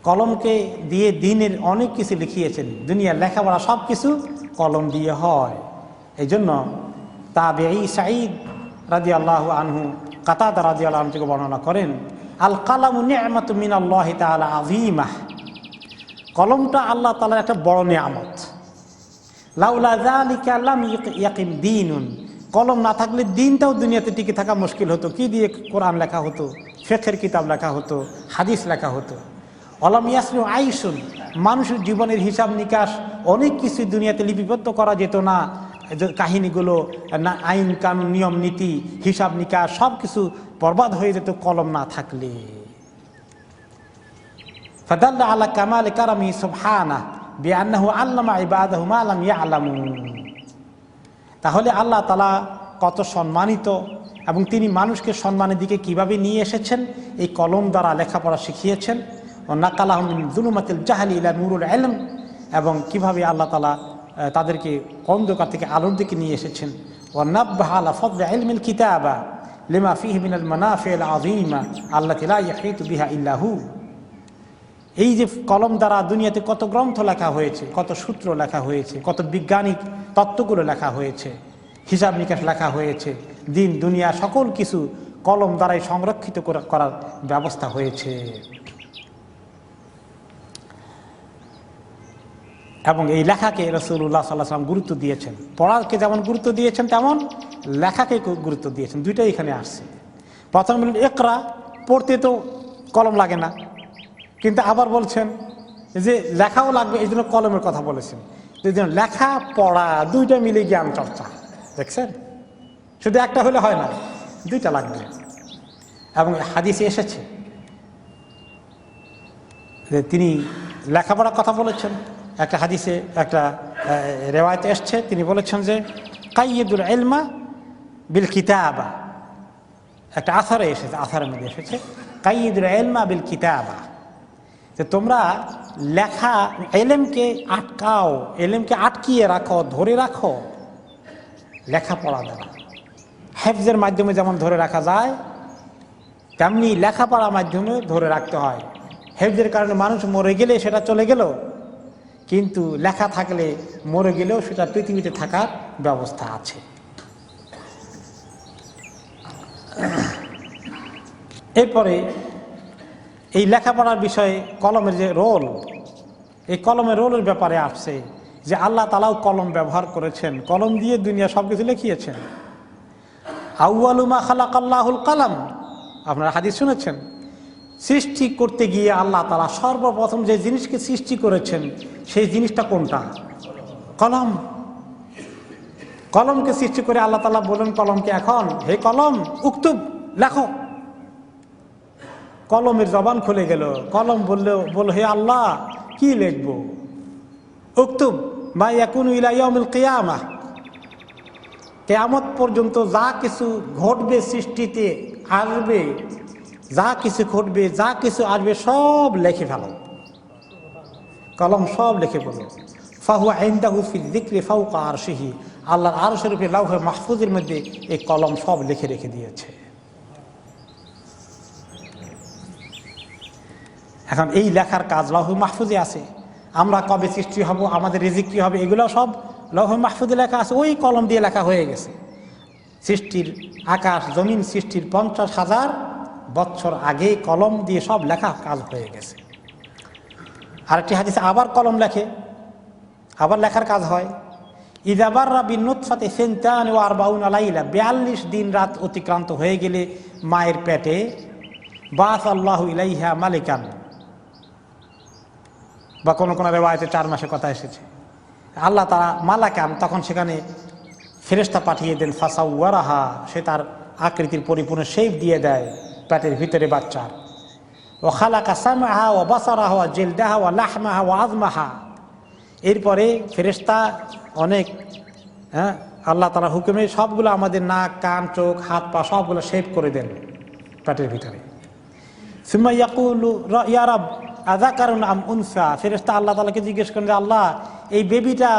কলমকে দিয়ে দিনের অনেক কিছু লিখিয়েছেন। দুনিয়ার লেখাপড়া সব কিছু কলম দিয়ে হয়। এই জন্য তাবেঈ সাঈদ রাদিয়াল্লাহু আনহু, কাতাদা রাদিয়াল্লাহু আনহু থেকে বর্ণনা করেন, আল কালামু নি'মাতুম মিনাল্লাহি তাআলা আযীমাহ, কলমটা আল্লাহ তাআলার একটা বড় নিয়ামত। লাউলা যালিকা লাম ইয়াকিম দীনুন, কলম না থাকলে দিনটাও দুনিয়াতে টিকে থাকা মুশকিল হতো। কি দিয়ে কোরআন লেখা হতো, ফিকহের কিতাব লেখা হতো, হাদিস লেখা হতো। অলাম ইয়াসলু আইসুন, মানুষের জীবনের হিসাব নিকাশ অনেক কিছু দুনিয়াতে লিপিবদ্ধ করা যেত না। কাহিনীগুলো, আইন কানুন, নিয়ম নীতি, হিসাব নিকাশ সব কিছু বরবাদ হয়ে যেত কলম না থাকলে। ফাদাল্লা আলা কামাল কারামি সুবহানাহু বিআন্নাহু আল্লামা ইবাদাহু মা লাম ইয়ালামু, তাহলে আল্লাহ তাআলা কত সম্মানিত, এবং তিনি মানুষকে সম্মানের দিকে কিভাবে নিয়ে এসেছেন এই কলম দ্বারা লেখাপড়া শিখিয়েছেন। ও নাকালাহুম মিন যুলুমাতিল জাহলি ইলা নূরুল ইলম, এবং কিভাবে আল্লাহ তাআলা তাদেরকে অন্ধকার থেকে আলোর দিকে নিয়ে এসেছেন। ও নাব্বাহা আলা ফাদলি ইলমিল কিতাবা লিমা ফীহি মিনাল মানাফিল আযীমা আল্লাতী লা ইয়াহিতু বিহা ইল্লা হু। এই যে কলম দ্বারা দুনিয়াতে কত গ্রন্থ লেখা হয়েছে, কত সূত্র লেখা হয়েছে, কত বৈজ্ঞানিক তত্ত্বগুলো লেখা হয়েছে, হিসাব নিকাশ লেখা হয়েছে, দিন দুনিয়া সকল কিছু কলম দ্বারাই সংরক্ষিত করার ব্যবস্থা হয়েছে। এবং এই লেখাকে রাসূলুল্লাহ সাল্লাল্লাহু আলাইহি ওয়াসাল্লাম গুরুত্ব দিয়েছেন। পড়াকে যেমন গুরুত্ব দিয়েছেন তেমন লেখাকে গুরুত্ব দিয়েছেন। দুইটাই এখানে আসছে। প্রথম বললেন ইকরা, পড়তে তো কলম লাগে না, কিন্তু আবার বলছেন যে লেখাও লাগবে, এই জন্য কলমের কথা বলেছেন। এই জন্য লেখা পড়া দুইটা মিলে জ্ঞান চর্চা, দেখছেন? শুধু একটা হলে হয় না, দুইটা লাগবে। এবং হাদিসে এসেছে যে তিনি লেখাপড়ার কথা বলেছেন। একটা হাদিসে, একটা রেওয়ায়েতে এসছে, তিনি বলেছেন যে কাইয়িদুল ইলমা বিল কিতাবা, একটা আসারে এসেছে, আসারের মধ্যে এসেছে কাইয়িদুল ইলমা বিল কিতাবা, যে তোমরা লেখা এলেমকে আটকাও, এলেমকে আটকিয়ে রাখো, ধরে রাখো লেখাপড়া দ্বারা। হেফজের মাধ্যমে যেমন ধরে রাখা যায়, তেমনি লেখাপড়ার মাধ্যমে ধরে রাখতে হয়। হেফজের কারণে মানুষ মরে গেলে সেটা চলে গেল, কিন্তু লেখা থাকলে মরে গেলেও সেটা পৃথিবীতে থাকার ব্যবস্থা আছে। এরপরে এই লেখাপড়ার বিষয়ে কলমের যে রোল, এই কলমের রোলের ব্যাপারে আসছে যে আল্লাহ তাআলাও কলম ব্যবহার করেছেন, কলম দিয়ে দুনিয়া সব কিছু লিখিয়েছেন। আউয়ালু মা খালাকাল্লাহুল কালাম, আপনারা হাদিস শুনেছেন। সৃষ্টি করতে গিয়ে আল্লাহ তাআলা সর্বপ্রথম যে জিনিসকে সৃষ্টি করেছেন সেই জিনিসটা কোনটা? কলম। কলমকে সৃষ্টি করে আল্লাহ তাআলা বলেন কলমকে, এখন হে কলম উক্তুব, লেখো। কলমের জবান খুলে গেল। কলম বলল হে আল্লাহ কি লিখবো? উক্তুব মা ইয়াকুনু ইলা ইয়াউমিল কিয়ামাহ, কিয়ামত পর্যন্ত যা কিছু ঘটবে, সৃষ্টিতে আসবে যা কিছু ঘটবে, যা কিছু আসবে সব লিখে ফেলো। কলম সব লিখে ফেলো। ফাহুয়া ইনদাহু ফিল যিকরি ফাওকা আরশিহি, আল্লাহর আরশের উপরে লাউহে মাহফুজের মধ্যে এই কলম সব লিখে রেখে দিয়েছে। এখন এই লেখার কাজ লাউহে মাহফুজে আছে। আমরা কবে সৃষ্টি হব, আমাদের রিজিক কি হবে, এগুলো সব লাউহে মাহফুজে লেখা আছে। ওই কলম দিয়ে লেখা হয়ে গেছে। সৃষ্টির আকাশ জমিন সৃষ্টির 50,000 বছর আগে কলম দিয়ে সব লেখা কাজ হয়ে গেছে। আরেকটি হাদিসে আবার কলম লেখে, আবার লেখার কাজ হয়। ইযা বাররা বিন নুতফাতি সিনতান ওয়া আরবাউনা লাইলা, 42 দিন রাত অতিক্রান্ত হয়ে গেলে মায়ের পেটে বাস আল্লাহু ইলাইহা মালিকান, বা কোন কোন রিওয়ায়াতে 4 মাসের কথা এসেছে। আল্লাহ তাআলা মালাকান, তখন সেখানে ফেরেশতা পাঠিয়ে দেন। ফাসাওয়ারাহা, সে তার আকৃতির পরিপূর্ণ শেপ দিয়ে দেয় পেটের ভিতরে বাচ্চার। ও খালাকা সামআহা ওয়া বাসারাহা ওয়া জিলদাহা ওয়া লাহমাহা ওয়া আযমাহা, এরপরে ফেরেশতা অনেক আল্লাহ তাআলার হুকুমে সবগুলো আমাদের নাক কান চোখ হাত পা সবগুলো শেপ করে দেন পেটের ভিতরে। সুম্মা ইয়াকুলু ইয়া রাব আযাকারুন আম উনসা, ফেরেশতা আল্লাহ তাআলাকে জিজ্ঞেস করেন যে আল্লাহ এই বেবিটা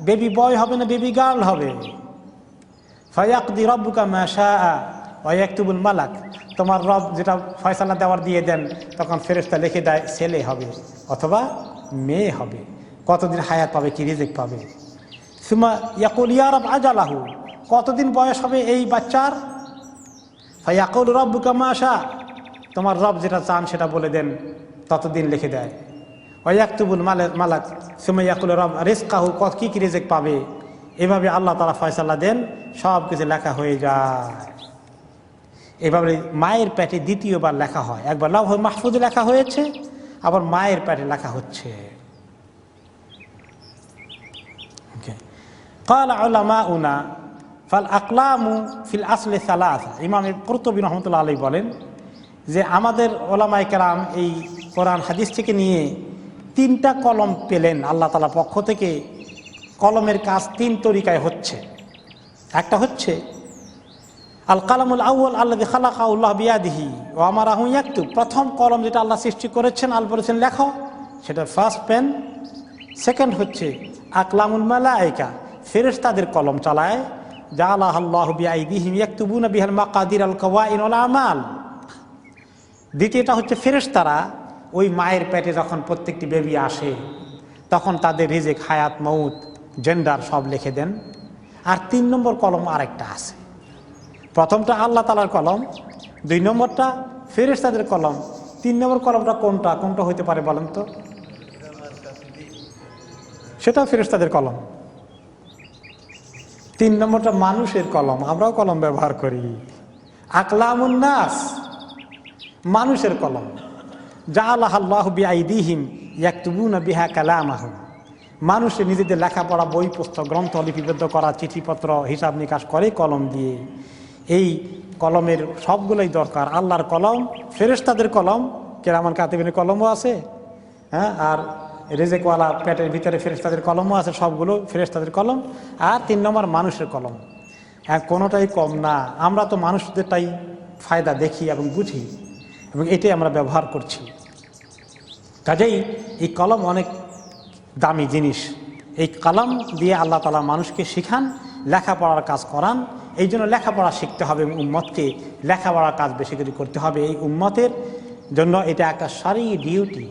বেবি বয় হবে না বেবি গার্ল হবে? ফায়াকদি রাব্বুকা মা শাআ ওয়া ইয়াকতুবুল মালাক, তোমার রব যেটা ফয়সালা দেওয়ার দিয়ে দেন, তখন ফেরেশতা লিখে দেয় ছেলে হবে অথবা মেয়ে হবে, কতদিন হায়াত পাবে, কি রিজিক পাবে। সুম্মা ইয়াকুল ইয়া রাব আজালাহু, কতদিন বয়স হবে এই বাচ্চার? ফায়াকুল রাব্বুকা মা শাআ, তোমার রব যেটা চান সেটা বলে দেন, ততদিন লিখে দেয়। ওয়ায়াকতুবুল মালাক সুম্মা ইয়াকুল রব রিজকাহু, কত কি রিজিক পাবে। এভাবে আল্লাহ তাআলা ফয়সালা দেন, সব কিছু লেখা হয়ে যায়। এভাবে মায়ের পেটে দ্বিতীয়বার লেখা হয়। একবার লাউহে মাহফুজে লেখা হয়েছে, আবার মায়ের পেটে লেখা হচ্ছে। ক্বালা উলামাউনা ফাল আকলামু ফিল আসলি সালাসা, ইমাম কুরতুবী রাহমাতুল্লাহ আলাইহি বলেন যে আমাদের ওলামায়ে কেরাম এই কোরআন হাদিস থেকে নিয়ে 3টা কলম পেলেন আল্লাহ তাআলার পক্ষ থেকে। কলমের কাজ 3 তরিকায় হচ্ছে। একটা হচ্ছে আল কালামুল আউয়াল আল্লাযী খালাকাহু আল্লাহ বিয়াদিহি ওয়া আমারাহু ইয়াকতুব, প্রথম কলম যেটা আল্লাহ সৃষ্টি করেছেন, আল্লাহ বলেছেন লেখো, সেটা ফার্স্ট পেন। সেকেন্ড হচ্ছে আকলামুল মালায়েকা, ফেরেশতাদের কলম চালায়, জাআলাহুল্লাহু বিআইদিহিম ইয়াকতুবুনা বিহাল মাকাদির আল কাওয়াইন ওয়াল আমাল। দ্বিতীয়টা হচ্ছে ফেরেশতারা ওই মায়ের পেটে যখন প্রত্যেকটি বেবি আসে তখন তাদের রিজিক হায়াত মউত জেন্ডার সব লিখে দেন। আর 3 নম্বর কলম আরেকটা আছে। প্রথমটা আল্লাহ তাআলার কলম, 2 নম্বরটা ফেরেশতাদের কলম, 3 নম্বর কলমটা কোনটা কোনটা হইতে পারে বলেন তো? সেটা ফেরেশতাদের কলম। 3 নম্বরটা মানুষের কলম, আমরাও কলম ব্যবহার করি। আকলামুন নাস, মানুষের কলম। জাআলাহুল্লাহু বিআইদিহিম ইয়াকতুবুনা বিহা কালামাহুম, মানুষের নিজেদের লেখাপড়া বই পুস্তক গ্রন্থ লিপিবদ্ধ করা, চিঠিপত্র হিসাব নিকাশ করে কলম দিয়ে। এই কলমের সবগুলোই দরকার। আল্লাহর কলম, ফেরেশতাদের কলম, কিরামান কাতিবিনের কলমও আছে, আর রিজিকওয়ালা পেটের ভিতরে ফেরেশতাদের কলমও আছে, সবগুলো ফেরেশতাদের কলম। আর 3 নম্বর মানুষের কলম। কোনোটাই কম না। আমরা তো মানুষদেরটাই ফায়দা দেখি এবং বুঝি এবং এটাই আমরা ব্যবহার করছি। কাজেই এই কলম অনেক দামি জিনিস। এই কলম দিয়ে আল্লাহ তাআলা মানুষকে শিখান, লেখাপড়ার কাজ করান। এই জন্য লেখাপড়া শিখতে হবে এবং উম্মতকে লেখাপড়ার কাজ বেশি করে করতে হবে। এই উম্মতের জন্য এটা একটা সারি ডিউটি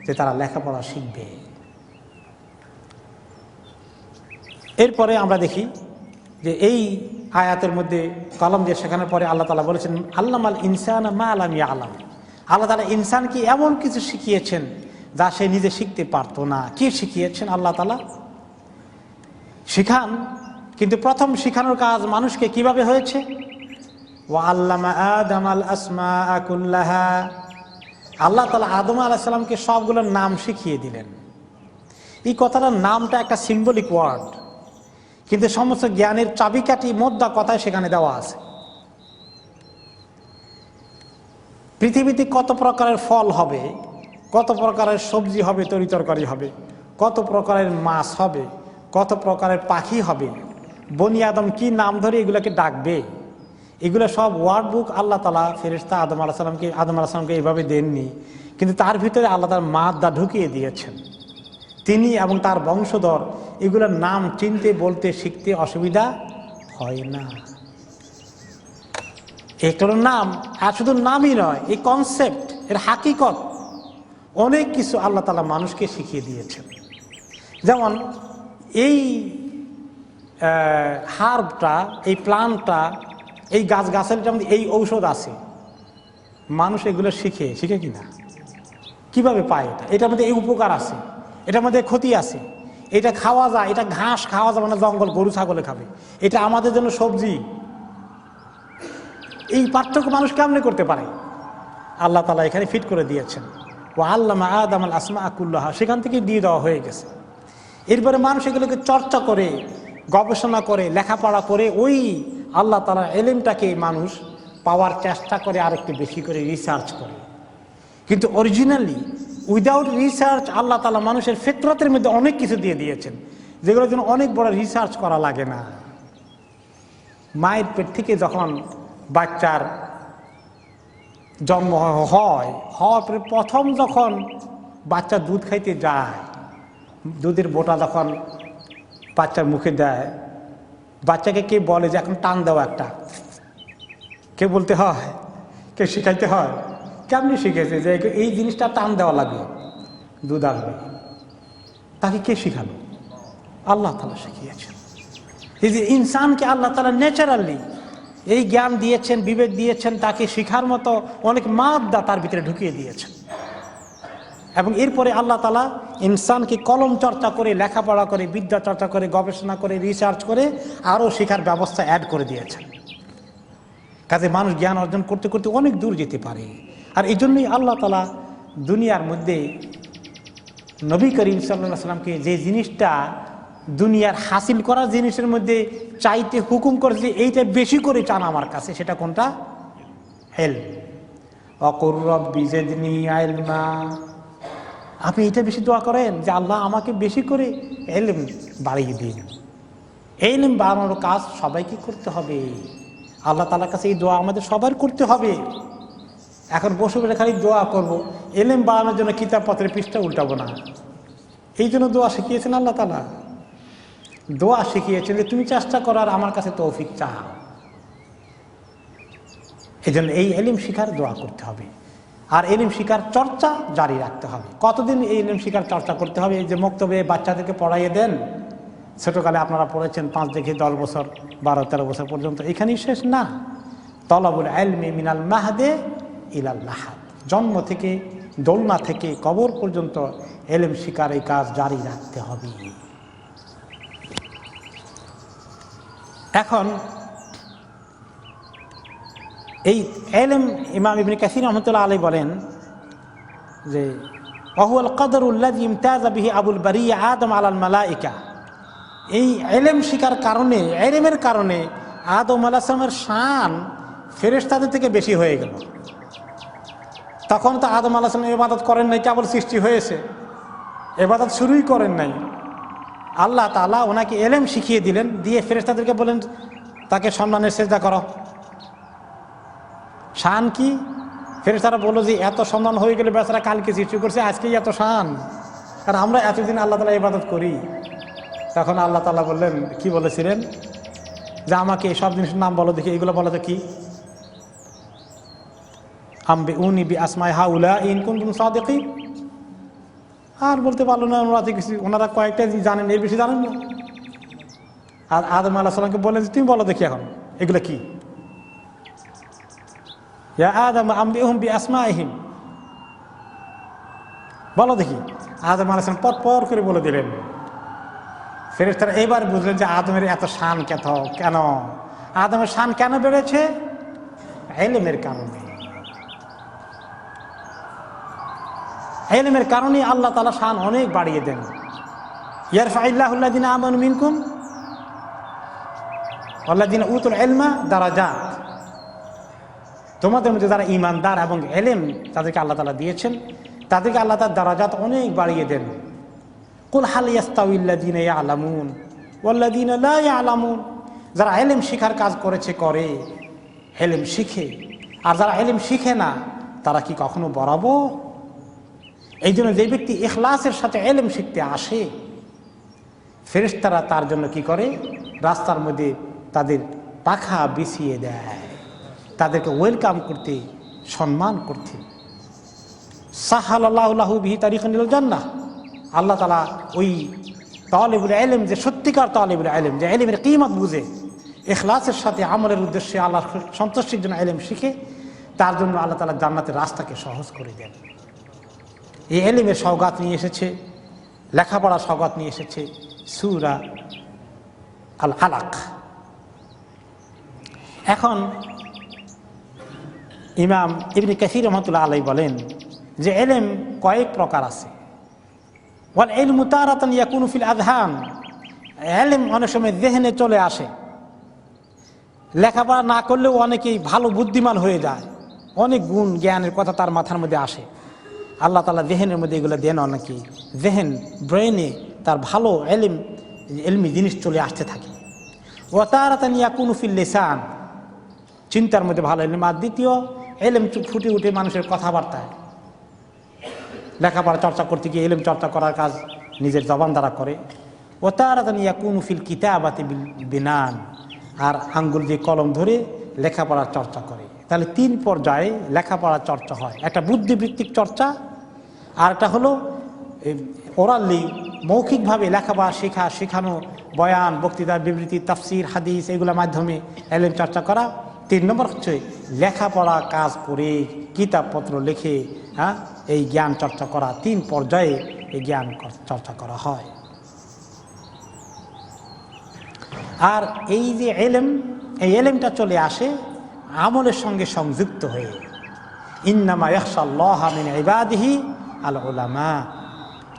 যে তারা লেখাপড়া শিখবে। এরপরে আমরা দেখি যে এই আয়াতের মধ্যে কলম দিয়ে শেখানোর পরে আল্লাহ তাআলা বলেছেন আল্লামাল ইনসানা মা লাম ইয়ালাম, আল্লাহ তাআলা ইনসানকে এমন কিছু শিখিয়েছেন যা সে নিজে শিখতে পারতো না। কি শিখিয়েছেন আল্লাহ তাআলা? শিখান, কিন্তু প্রথম শিখানোর কাজ মানুষকে কিভাবে হয়েছে? ওয়া আল্লামা আদামাল আসমাআ কুল্লাহা, আল্লাহ তাআলা আদম আলাইহিস সালামকে সবগুলোর নাম শিখিয়ে দিলেন। এই কথাটার নামটা একটা সিম্বলিক ওয়ার্ড, কিন্তু সমস্ত জ্ঞানের চাবিকাঠি মোদ্দা কথায় সেখানে দেওয়া আছে। পৃথিবীতে কত প্রকারের ফল হবে, কত প্রকারের সবজি হবে, তরিতরকারি হবে, কত প্রকারের মাছ হবে, কত প্রকারের পাখি হবে, বনি আদম কি নাম ধরে এগুলোকে ডাকবে, এগুলো সব ওয়ার্ড বুক আল্লাহ তাআলা ফেরেশতা আদম আলাইহিস সালামকে এইভাবে দেননি, কিন্তু তার ভিতরে আল্লাহ তাআলা মাদা ঢুকিয়ে দিয়েছেন। তিনি এবং তার বংশধর এগুলোর নাম চিনতে, বলতে, শিখতে অসুবিধা হয় না। এগুলোর নাম, আর শুধু নামই নয়, এই কনসেপ্ট, এর হাকিকত অনেক কিছু আল্লাহ তাআলা মানুষকে শিখিয়ে দিয়েছেন। যেমন এই হার্বটা, এই প্লান্টটা, এই গাছগাছালিটার মধ্যে এই ঔষধ আছে, মানুষ এগুলো শিখে কিনা, কিভাবে পায় এটার মধ্যে এই উপকার আছে, এটার মধ্যে ক্ষতি আছে, এটা খাওয়া যায়, এটা ঘাস খাওয়া যাবে না, জঙ্গল গরু ছাগলে খাবে, এটা আমাদের জন্য সবজি। এই পার্থক্য মানুষ কেমনে করতে পারে? আল্লাহ তাআলা এখানে ফিট করে দিয়েছেন। ওয়া আল্লামা আদামাল আসমাআ কুল্লাহা, সেখান থেকে দিয়ে দেওয়া হয়ে গেছে। এরপরে মানুষ এগুলোকে চর্চা করে, গবেষণা করে, লেখাপড়া করে ওই আল্লাহ তাআলার ইলমটাকে মানুষ পাওয়ার চেষ্টা করে, আর একটু বেশি করে রিসার্চ করে। কিন্তু অরিজিনালি উইদাউট রিসার্চ আল্লাহ তাআলা মানুষের ফিতরতের মধ্যে অনেক কিছু দিয়ে দিয়েছেন, যেগুলোর জন্য অনেক বড় রিসার্চ করা লাগে না। মায়ের পেট থেকে যখন বাচ্চার জন্ম হওয়ার পরে প্রথম যখন বাচ্চা দুধ খাইতে যায়, দুধের বোটা যখন বাচ্চার মুখে দেয়, বাচ্চাকে কে বলে যে এখন টান দেওয়া একটা? কে বলতে হয়? কে শিখাইতে হয়? কেমনি শিখেছে যে এই জিনিসটা টান দেওয়া লাগবে, দুধ আসবে? তাকে কে শিখালো? আল্লাহ তাআলা শিখিয়েছেন। এই যে ইনসানকে আল্লাহ তাআলা ন্যাচারালি এই জ্ঞান দিয়েছেন, বিবেক দিয়েছেন, তাকে শিখার মতো অনেক মাদ্দা তার ভিতরে ঢুকিয়ে দিয়েছেন। এবং এরপরে আল্লাহ তাআলা ইনসানকে কলম চর্চা করে, লেখাপড়া করে, বিদ্যা চর্চা করে, গবেষণা করে, রিসার্চ করে আরও শেখার ব্যবস্থা অ্যাড করে দিয়েছেন। কাজে মানুষ জ্ঞান অর্জন করতে করতে অনেক দূর যেতে পারে। আর এই জন্যই আল্লাহ তাআলা দুনিয়ার মধ্যে নবী করিম সাল্লাল্লাহু আলাইহি সাল্লামকে যে জিনিসটা দুনিয়ার হাসিল করার জিনিসের মধ্যে চাইতে হুকুম করেছে, এইটা বেশি করে চান আমার কাছে, সেটা কোনটা? ইলম। ওয়াকুর রব্বি জিদনি ইলমা, আপনি এটা বেশি দোয়া করেন যে আল্লাহ আমাকে বেশি করে ইলম বাড়িয়ে দিন। ইলম বাড়ানোর কাজ সবাইকে করতে হবে। আল্লাহ তাআলার কাছে এই দোয়া আমাদের সবার করতে হবে। এখন বসে বসে খালি দোয়া করব, ইলম বাড়ানোর জন্য কিতাবপত্রের পৃষ্ঠা উল্টাবো না, এই জন্য দোয়া শিখিয়েছেন আল্লাহ তাআলা। দোয়া শিখিয়েছেন যে তুমি চেষ্টা করার, আমার কাছে তৌফিক চাও। এই জন্য এই ইলম শিখার দোয়া করতে হবে, আর ইলম শিখার চর্চা জারি রাখতে হবে। কতদিন এই ইলম শিখার চর্চা করতে হবে? এই যে মক্তবে বাচ্চাদেরকে পড়াইয়ে দেন, ছোটকালে আপনারা পড়েছেন 5 থেকে 10 বছর, 12-13 বছর পর্যন্ত, এখানেই শেষ না। তলাবুল ইলমি মিনাল মাহদে ইলাল লাহাদ, জন্ম থেকে, দোলনা থেকে কবর পর্যন্ত ইলম শিখার এই কাজ জারি রাখতে হবে। এখন এই ইলম, ইমাম ইবনে কাসির রাহমাতুল্লাহ আলাইহি বলেন যে ওয়াহুয়াল কদরুল্লাযী ইমতাযা বিহি আবুল বারিয়া আদম আলাল মালায়েকা, এই ইলম শিখার কারণে, ইলমের কারণে আদম আলাইহিস সালামের শান ফেরেশতাদের থেকে বেশি হয়ে গেল। তখন তো আদম আলাইহিস সালাম ইবাদত করেন নাই, কেবল সৃষ্টি হয়েছে, ইবাদত শুরুই করেন নাই। আল্লাহ তাআলা ওনাকে ইলম শিখিয়ে দিলেন, দিয়ে ফেরেশতাদেরকে বলেন তাকে সম্মানের সিজদা করো। শান কি? ফেরেশতারা বলল যে এত সম্মান হয়ে গেলে বেচারা কালকে সৃষ্টি করছে, আজকেই এত শান, আর আমরা এতদিন আল্লাহ তাআলা ইবাদত করি। তখন আল্লাহ তাআলা বললেন, কি বলেছিলেন? যে আমাকে সব জিনিসের নাম বলো দেখি, এগুলো বলো তো কি? আম্বিউনি বি আসমাই হাউলা ইন কুনতুম সাদিকিন। আর বলতে পারলো না ওনারা কিছু, ওনারা কয়েকটা জানেন, এর বেশি জানেন না। আর আদম আলাইহিস সালামকে বললেন তুমি বলো দেখি এখন এগুলো কি? ইয়া আদম আম্বিউহুম বি আসমাইহিম, বলো দেখি। আদম আলাইহিস সালাম পর করে বলে দিলেন। ফেরেশতারা এবার বুঝলেন যে আদমের এত শান কেন, আদমের শান কেন বেড়েছে? ইলমের কারণে। ইলমের কারণে আল্লাহ তাআলা শান অনেক বাড়িয়ে দেন। ইয়ারফাইল্লাহুল্লাযিনা আমানু মিনকুম ওয়াল্লাযিনা উতুল ইলমা দারাজাত। তোমাদের মধ্যে যারা ঈমানদার এবং ইলম তাদেরকে আল্লাহ তাআলা দিয়েছেন, তাদেরকে আল্লাহ তাআলা দারাজাত অনেক বাড়িয়ে দেন। কুল হাল ইয়াস্তাউইল্লাযিনা ইয়ালামুন ওয়াল্লাযিনা লা ইয়ালামুন। যারা ইলম শিখার কাজ করে ইলম শিখে, আর যারা ইলম শিখে না তারা কি কখনো বরাবর? এই জন্য যে ব্যক্তি ইখলাসের সাথে ইলম শিখতে আসে, ফেরেশতারা তার জন্য কি করে? রাস্তার মধ্যে তাদের পাখা বিছিয়ে দেয়, তাদেরকে ওয়েলকাম করতে, সম্মান করতে। সাহালাল্লাহু লাহু বিহি তারিকান ইলাল জান্নাহ। আল্লাহ তাআলা ওই তালিবুল ইলম, যে সত্যিকার তালিবুল ইলম, যে ইলমের কিমত বুঝে, ইখলাসের সাথে আমলের উদ্দেশ্যে আল্লাহর সন্তুষ্টির জন্য ইলম শিখে, তার জন্য আল্লাহ তাআলা জান্নাতের রাস্তাকে সহজ করে দেন। এই ইলমের সওগাত নিয়ে এসেছে, লেখাপড়ার সওগাত নিয়ে এসেছে সূরা আল আলাক। এখন ইমাম ইবনে কাসীর রাহমাতুল্লাহ আলাইহি বলেন যে ইলম কয়েক প্রকার আছে। ওয়াল ইলমু তারাতান ইয়াকুনু ফিল আযহান। ইলম অনেক সময় যেহনে চলে আসে। লেখাপড়া না করলেও অনেকেই ভালো বুদ্ধিমান হয়ে যায়, অনেক গুণ জ্ঞানের কথা তার মাথার মধ্যে আসে। আল্লাহ তাআলা যেহেনের মধ্যে এগুলো দেন, অনেকেই যেহেন ব্রেনে তার ভালো ইলমি জিনিস চলে আসতে থাকে। ওয়া তারাতান ইয়াকুনু ফিল লিসান। চিন্তার মধ্যে ভালো ইলম। আর দ্বিতীয়, ইলম ফুটে উঠে মানুষের কথাবার্তায়। লেখাপড়া চর্চা করতে গিয়ে ইলম চর্চা করার কাজ নিজের জবান দ্বারা করে। ও তারাতান ইয়াকুনু ফিল কিতাবাতি বিনান। আর আঙ্গুল দিয়ে কলম ধরে লেখাপড়ার চর্চা করে। তাহলে তিন পর্যায়ে লেখাপড়ার চর্চা হয়। একটা বুদ্ধিবৃত্তিক চর্চা, আর একটা হলো ওরালি মৌখিকভাবে লেখাপড়া শেখানো, বয়ান, বক্তৃতা, বিবৃতি, তাফসির, হাদিস, এগুলোর মাধ্যমে ইলম চর্চা করা। 3 নম্বর হচ্ছে লেখাপড়া কাজ করে, কিতাবপত্র লিখে এই জ্ঞান চর্চা করা। 3 পর্যায়ে এই জ্ঞান চর্চা করা হয়। আর এই যে ইলম, এই ইলমটা চলে আসে আমলের সঙ্গে সংযুক্ত হয়ে। ইন্নামা ইয়াখশাল্লাহা মিন ইবাদিহি আল উলামা।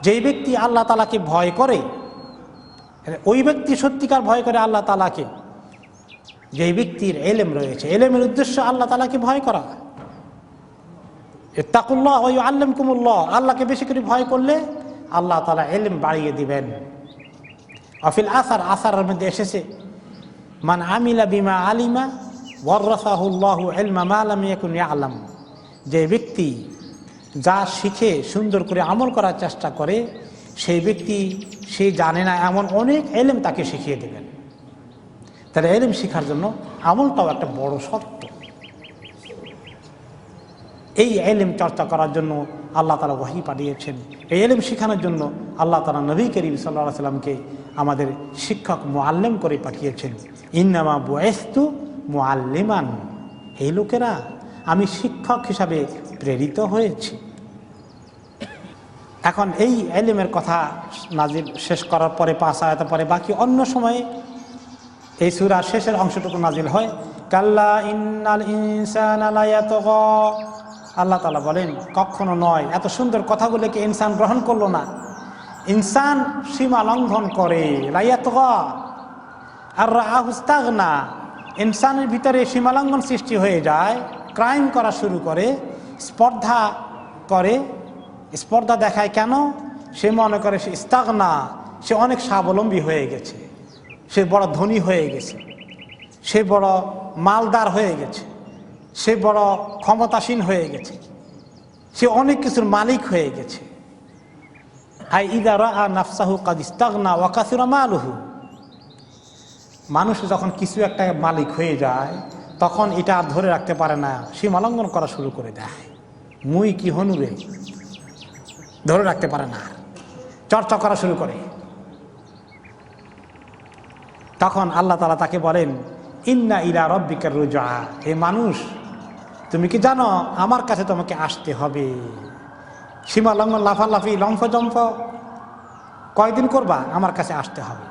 যেই ব্যক্তি আল্লাহ তাআলাকে ভয় করে, ওই ব্যক্তি সত্যিকার ভয় করে আল্লাহ তাআলাকে। যেই ব্যক্তির ইলম রয়েছে, ইলমের উদ্দেশ্য আল্লাহ তাআলাকে ভয় করা। ইত্তাকুল্লাহ ওয়া ইউআল্লিমকুমুল্লাহ। আল্লাহকে বেশি করে ভয় করলে আল্লাহ তাআলা ইলম বাড়িয়ে দিবেন। আফিল আসারের মধ্যে এসেছে, মান আমিলা বিমা আলিমা ওয়ারাসাহুল্লাহু ইলমা মা লাম ইয়াকুন ইয়ালাম। যে ব্যক্তি যা শিখে সুন্দর করে আমল করার চেষ্টা করে, সেই ব্যক্তি সে জানে না এমন অনেক ইলম তাকে শিখিয়ে দেবেন। তাহলে ইলম শেখার জন্য আমলটাও একটা বড় শর্ত। এই ইলম চর্চা করার জন্য আল্লাহ তাআলা ওহী পাঠিয়েছেন। এই ইলম শেখানোর জন্য আল্লাহ তাআলা নবী করিম সাল্লাল্লাহু আলাইহি সাল্লামকে আমাদের শিক্ষক মুআল্লিম করে পাঠিয়েছেন। ইন্নামা বুইস্তু মুআল্লিমান। এই লোকেরা, আমি শিক্ষক হিসাবে প্রেরিত হয়েছি। এখন এই ইলমের কথা নাজিল শেষ করার পরে 5 আয়াত পরে বাকি অন্য সময়ে এই সূরার শেষের অংশটুকু নাজিল হয়। কাল্লা ইন্নাল ইনসানা লা ইয়াতগা। আল্লাহ তাআলা বলেন, কখনো নয়। এত সুন্দর কথাগুলোকে ইনসান গ্রহণ করলো না। ইনসান সীমা লঙ্ঘন করে। লা ইয়াতগা আর রাআহু ইস্তাগনা। ইনসানের ভিতরে সীমালঙ্ঘন সৃষ্টি হয়ে যায়, ক্রাইম করা শুরু করে, স্পর্ধা করে। স্পর্ধা দেখায় কেন? সে মনে করে সে ইস্তাগনা, সে অনেক স্বাবলম্বী হয়ে গেছে, সে বড় ধনী হয়ে গেছে, সে বড় মালদার হয়ে গেছে, সে বড় ক্ষমতাসীন হয়ে গেছে, সে অনেক কিছুর মালিক হয়ে গেছে। আই ইযা রাআ নাফসাহু কাদ ইস্তাগনা ওয়া কাসুরা মালুহু। মানুষ যখন কিছু একটা মালিক হয়ে যায়, তখন এটা আর ধরে রাখতে পারে না, সীমালঙ্ঘন করা শুরু করে দেয়। মুই কি হনুরে ধরে রাখতে পারে না, চর্চা করা শুরু করে। তখন আল্লাহ তাআলা তাকে বলেন, ইন্না ইলা রাব্বিকার রুজআ। হে মানুষ, তুমি কি জানো আমার কাছে তোমাকে আসতে হবে। সীমা লঙ্ঘন, লাফালাফি, লম্ফজম্ফ কয়দিন করবা? আমার কাছে আসতে হবে।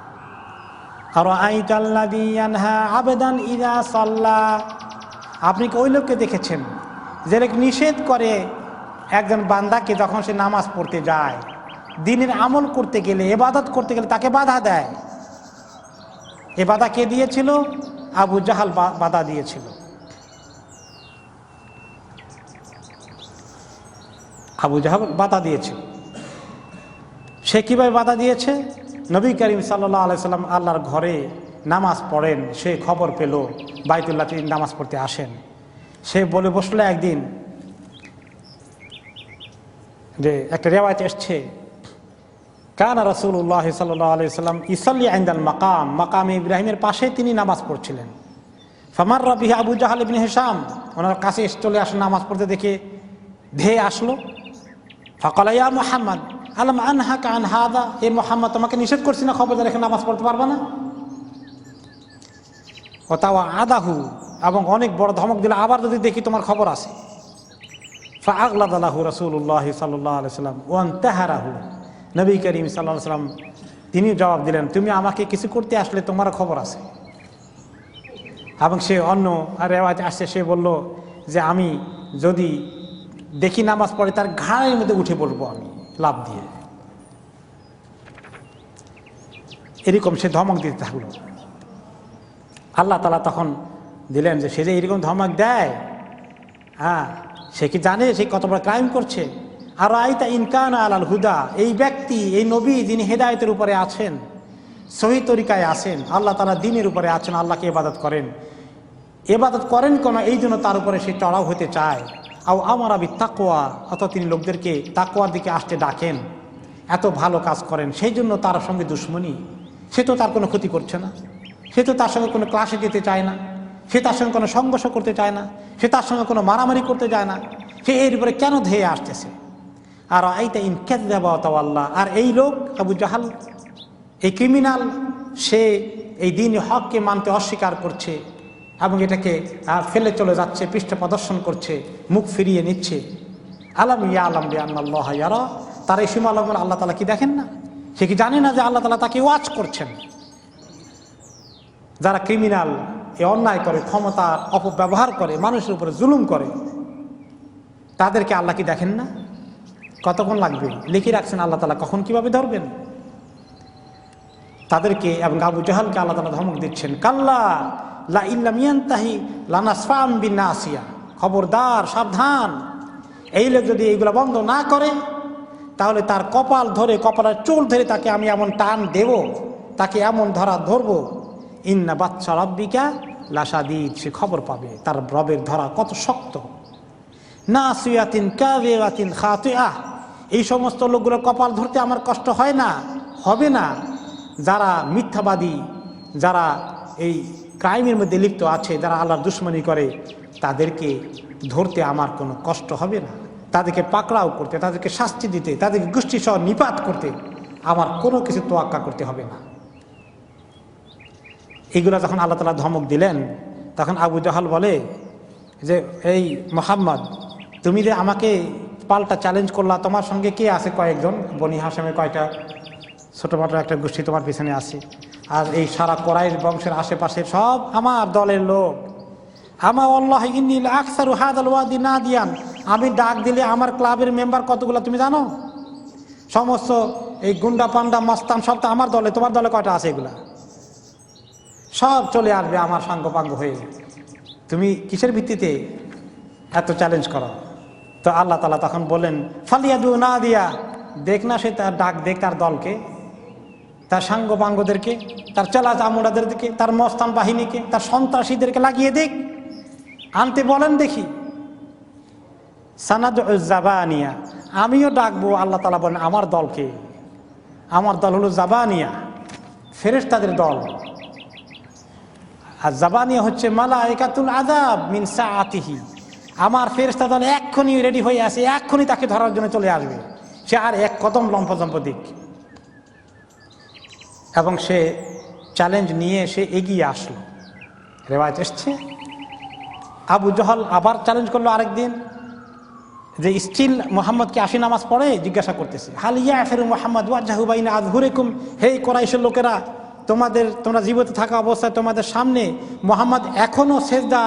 আর আইতাল্লাযী ইয়ানহা আবেদান ইযা সাল্লা, আপনি কি ওই লোককে দেখেছেন যে লোক নিষেধ করে একজন বান্দাকে যখন সে নামাজ পড়তে যায়, দ্বীনের আমল করতে গেলে, ইবাদত করতে গেলে তাকে বাধা দেয়? এ বাধা কে দিয়েছিল? আবু জাহাল বাধা দিয়েছিল। আবু জাহাল বাধা দিয়েছিল। সে কিভাবে বাধা দিয়েছে? নবী করিম সাল্লাল্লাহু আলাইহি সাল্লাম আল্লাহর ঘরে নামাজ পড়েন, সে খবর পেল বাইতুল্লাহ তিনি নামাজ পড়তে আসেন। সে বলে বসলো একদিন, যে একটা রেওয়ায়েত এসছে, কানা রাসূলুল্লাহ সাল্লাল্লাহু আলাইহি সাল্লাম ইসাল্লি ইনদাল মাকাম, মাকামে ইব্রাহিমের পাশে তিনি নামাজ পড়ছিলেন। ফামাররা বিহি আবু জাহাল ইবনে হিশাম, ওনার কাছে চলে আসে, নামাজ পড়তে দেখে ধেয়ে আসলো। ফাকালা ইয়া মুহাম্মদ আলাম আনহাকা আন হাযা, হে মুহাম্মদ তোমাকে নিষেধ করছি না খবরদার এখানে নামাজ পড়তে পারবা না? ও তাও আদাহু, এবং অনেক বড় ধমক দিল, আবার যদি দেখি তোমার খবর আছে। ফাআগলাযা লাহু রাসূলুল্লাহ সাল্লাল্লাহু আলাইহি সাল্লাম ওয়া আনতাহারাহু, নবী করিম সাল্লাল্লাহু আলাইহি সাল্লাম তিনি জবাব দিলেন, তুমি আমাকে কিছু করতে আসলে তোমার খবর আছে। এবং সে অন্য রেওয়ায়েত আসছে, সে বলল যে আমি যদি দেখি নামাজ পড়ে তার ঘাড়ের মধ্যে উঠে পড়বো আমি লাফ দিয়ে। এরকম সে ধমক দিতে থাকলো। আল্লাহ তাআলা তখন দিলেন যে সে যে এরকম ধমক দেয়, হ্যাঁ, সে কি জানে সে কত বড় ক্রাইম করছে? আর আইতা ইনকান আলাল হুদা, এই ব্যক্তি, এই নবী যিনি হেদায়েতের উপরে আছেন, সহি তরিকায় আছেন, আল্লাহ তাআলা দ্বীনের উপরে আছেন, আল্লাহকে ইবাদত করেন কেন? এই জন্য তার উপরে সে চড়াও হতে চায়। আও আমারা বি তাকওয়া, অথবা তিনি লোকদেরকে তাকওয়ার দিকে আসতে ডাকেন, এত ভালো কাজ করেন, সেই জন্য তার সঙ্গে দুশ্মনী। সে তো তার কোনো ক্ষতি করছে না, সে তো তার সঙ্গে কোনো ক্লাসে যেতে চায় না, সে তার সঙ্গে কোনো সংঘর্ষ করতে চায় না, সে তার সঙ্গে কোনো মারামারি করতে চায় না, সে এর উপরে কেন ধেয়ে আসতেছে? আর আইতা ইন কাযযাবা ওয়া তাওয়াল্লা, আর এই লোক আবু জাহাল, এই ক্রিমিনাল, সে এই দ্বীন হককে মানতে অস্বীকার করছে এবং এটাকে ফেলে চলে যাচ্ছে, পৃষ্ঠ প্রদর্শন করছে, মুখ ফিরিয়ে নিচ্ছে। আলাম ইয়ালাম বিআন্নাল্লাহ ইয়ারা, তার এই সীমা লঙ্ঘন আল্লাহ তাআলা কি দেখেন না? সে কি জানে না যে আল্লাহ তাআলা তাকে ওয়াচ করছেন? যারা ক্রিমিনাল, এ অন্যায় করে, ক্ষমতার অপব্যবহার করে, মানুষের উপরে জুলুম করে, তাদেরকে আল্লাহ কি দেখেন না? কতক্ষণ লাগবে? লিখে রাখছেন আল্লাহ তাআলা, কখন কিভাবে ধরবেন তাদেরকে। এবং আবু জাহালকে আল্লাহ তাআলা ধমক দিচ্ছেন, কাল্লা লা ইল্লাম ইয়ানতাহি লানাসফান বিন্নাসিয়া, খবরদার, সাবধান, এই লোক যদি এইগুলো বন্ধ না করে তাহলে তার কপাল ধরে, কপালের চুল ধরে তাকে আমি এমন টান দেব, তাকে এমন ধরবো। ইন্না বাচ্চা রব্বিকা লাশাদীদ, সে খবর পাবে তার রবের ধরা কত শক্ত। নাসিয়াতিন কাযিবাতিন খাতিআহ, এই সমস্ত লোকগুলোর কপাল ধরতে আমার কষ্ট হয় না, হবে না। যারা মিথ্যাবাদী, যারা এই ক্রাইমের মধ্যে লিপ্ত আছে, যারা আল্লাহর দুশমনি করে, তাদেরকে ধরতে আমার কোনো কষ্ট হবে না, তাদেরকে পাকড়াও করতে, তাদেরকে শাস্তি দিতে, তাদেরকে গোষ্ঠী সহ নিপাত করতে আমার কোনো কিছু তোয়াক্কা করতে হবে না। এইগুলো যখন আল্লাহ তাআলা ধমক দিলেন, তখন আবু জাহাল বলে যে, এই মুহাম্মদ, তুমি যে আমাকে পাল্টা চ্যালেঞ্জ করলা, তোমার সঙ্গে কে আছে? কয়েকজন বনি হাশেমের কয়টা ছোটোখাটো একটা গোষ্ঠী তোমার পিছনে আছে, আর এই সারা কোরাইশ বংশের আশেপাশের সব আমার দলের লোক। আমা ওয়াল্লাহি ইন্নী লাআকসারু হাযাল ওয়াদি নাদিয়ান, আমি ডাক দিলে আমার ক্লাবের মেম্বার কতগুলো তুমি জানো? সমস্ত এই গুন্ডা পান্ডা মস্তান সব তো আমার দলে, তোমার দলে কয়টা আছে? এগুলা সব চলে আসবে আমার সাঙ্গপাঙ্গ হয়ে। তুমি কিসের ভিত্তিতে এত চ্যালেঞ্জ করো? তো আল্লাহ তাআলা তখন বললেন, ফালিয়াদু নাদিয়া, দেখ না সে তার ডাক, দেখ তার দলকে, তার সাঙ্গপাঙ্গদেরকে, তার চেলা চামুড়াদেরকে, তার মস্তান বাহিনীকে, তার সন্ত্রাসীদেরকে লাগিয়ে দেখ, আনতে বলেন দেখি। সানাদউ জাবানিয়া, আমিও ডাকবো, আল্লাহ তাআলা বলেন, আমার দলকে। আমার দল হলো জাবানিয়া, ফেরেশতাদের দল। আর জাবানিয়া হচ্ছে মালায়েকাতুল আযাব মিন সাআতিহি, আমার ফেরেশতা দল এক্ষুনি রেডি হয়ে আছে, এক্ষুনি তাকে ধরার জন্য চলে আসবে। সে আর এক কদম লম্ফজম্প দিক। এবং সে চ্যালেঞ্জ নিয়ে সে এগিয়ে আসলো। রেওয়ায়েত এসছে আবু জাহাল আবার চ্যালেঞ্জ করলো আরেকদিন, যে স্টিল মোহাম্মদকে আসি নামাজ পড়ে জিজ্ঞাসা করতেছে, হাল ইয়াফিরু মুহাম্মদ ওয়াজহু বাইনা আযহুরিকুম, হে কুরাইশের লোকেরা, তোমরা জীবিত থাকা অবস্থায় তোমাদের সামনে মোহাম্মদ এখনো সেজদা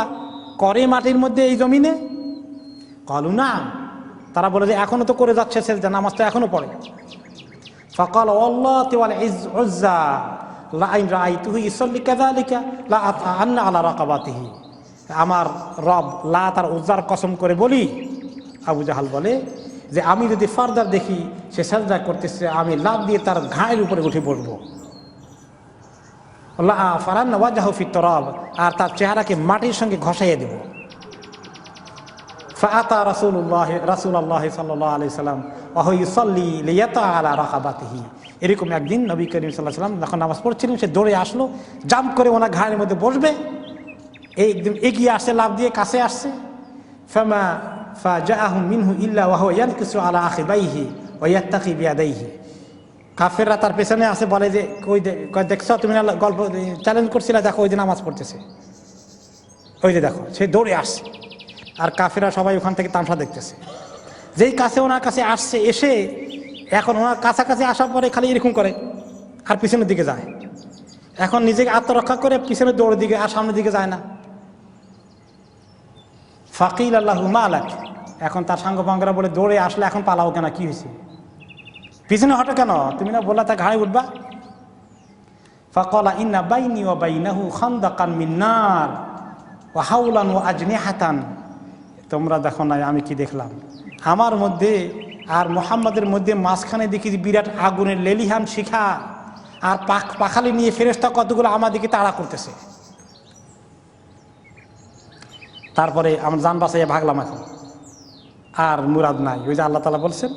করে মাটির মধ্যে এই জমিনে? ক্বালু নাম, তারা বলে যে এখনো তো করে যাচ্ছে সেজদা, নামাজ তো এখনো পড়ে। ফাকাল ওয়াল্লাহি ওয়াল উজ্জা লা ইন রাআইতুহু ইসাল্লি কাযালিকা লা আতআন্না আলা রাকাবাতিহি, আমার রব লাত আর উজ্জার কসম করে বলি, আবু জাহাল বলে যে আমি যদি ফার্দার দেখি সে সাজদা করতেছে, আমি লাত দিয়ে তার ঘাড়ের উপরে উঠে বসবো, ফারান্না ওয়াজহু ফিত তুরাব, আর তার চেহারাকে মাটির সঙ্গে ঘষাইয়ে দেব। ফাআতা রাসূলুল্লাহ সাল্লাল্লাহু আলাইহি সাল্লাম ওয়া হুয়া ইউসাল্লি লিয়াতা আলা রাকাবাতিহি, এরকম একদিন নবী করিম সাল্লাল্লাহু আলাইহি সাল্লাম যখন নামাজ পড়ছিলেন, সে দৌড়ে আসলো, জাম্প করে ওনার ঘাড়ের মধ্যে বসবে, একদম এগিয়ে আসছে, লাফ দিয়ে কাছে আসছে। ফামা ফাজাআহু মিনহু ইল্লা ওয়া হুয়া ইয়ানকিসু আলা আখিবাইহি ওয়া ইয়াত্তাকি বিয়াদাইহি, কাফেররা তার পেছনে আসে, বলে যে কই দেখছো তুমি না গল্প চ্যালেঞ্জ করছিলে, দেখো ওই যে নামাজ পড়তেছে, ওই যে দেখো। সে দৌড়ে আসছে, আর কাফেররা সবাই ওখান থেকে তামসা দেখতেছে। যেই কাছে ওনার কাছে আসছে, এসে এখন ওনার কাছাকাছি আসার পরে খালি এরকম করে আর পিছনের দিকে যায়। এখন নিজেকে আত্মরক্ষা করে পিছনের দৌড়ের দিকে, আর সামনের দিকে যায় না। ফাকিল আল্লাহু মালাক, এখন তার সাঙ্গপাঙ্গরা বলে দৌড়ে আসলে এখন পালাও কেন, কি হয়েছে, পিছনে হটো কেন, তুমি না বললা তার ঘাড়ে উঠবা। ফাকালা ইন্না বাইনি ওয়া বাইনাহু খান্দাকান মিন নার ওয়া হাওলান ওয়া আজনিহাতান, তোমরা দেখো না আমি কি দেখলাম, আমার মধ্যে আর মুহাম্মাদের মধ্যে মাঝখানে দেখি বিরাট আগুনের লেলিহান শিখা, আর পাখালি নিয়ে ফেরেশতা কতগুলো আমার দিকে তাড়া করতেছে। তারপরে আমরা জান বাঁচাইয়া ভাগলাম, এখন আর মুরাদ নাই। ওই যে আল্লাহ তাআলা বলছেন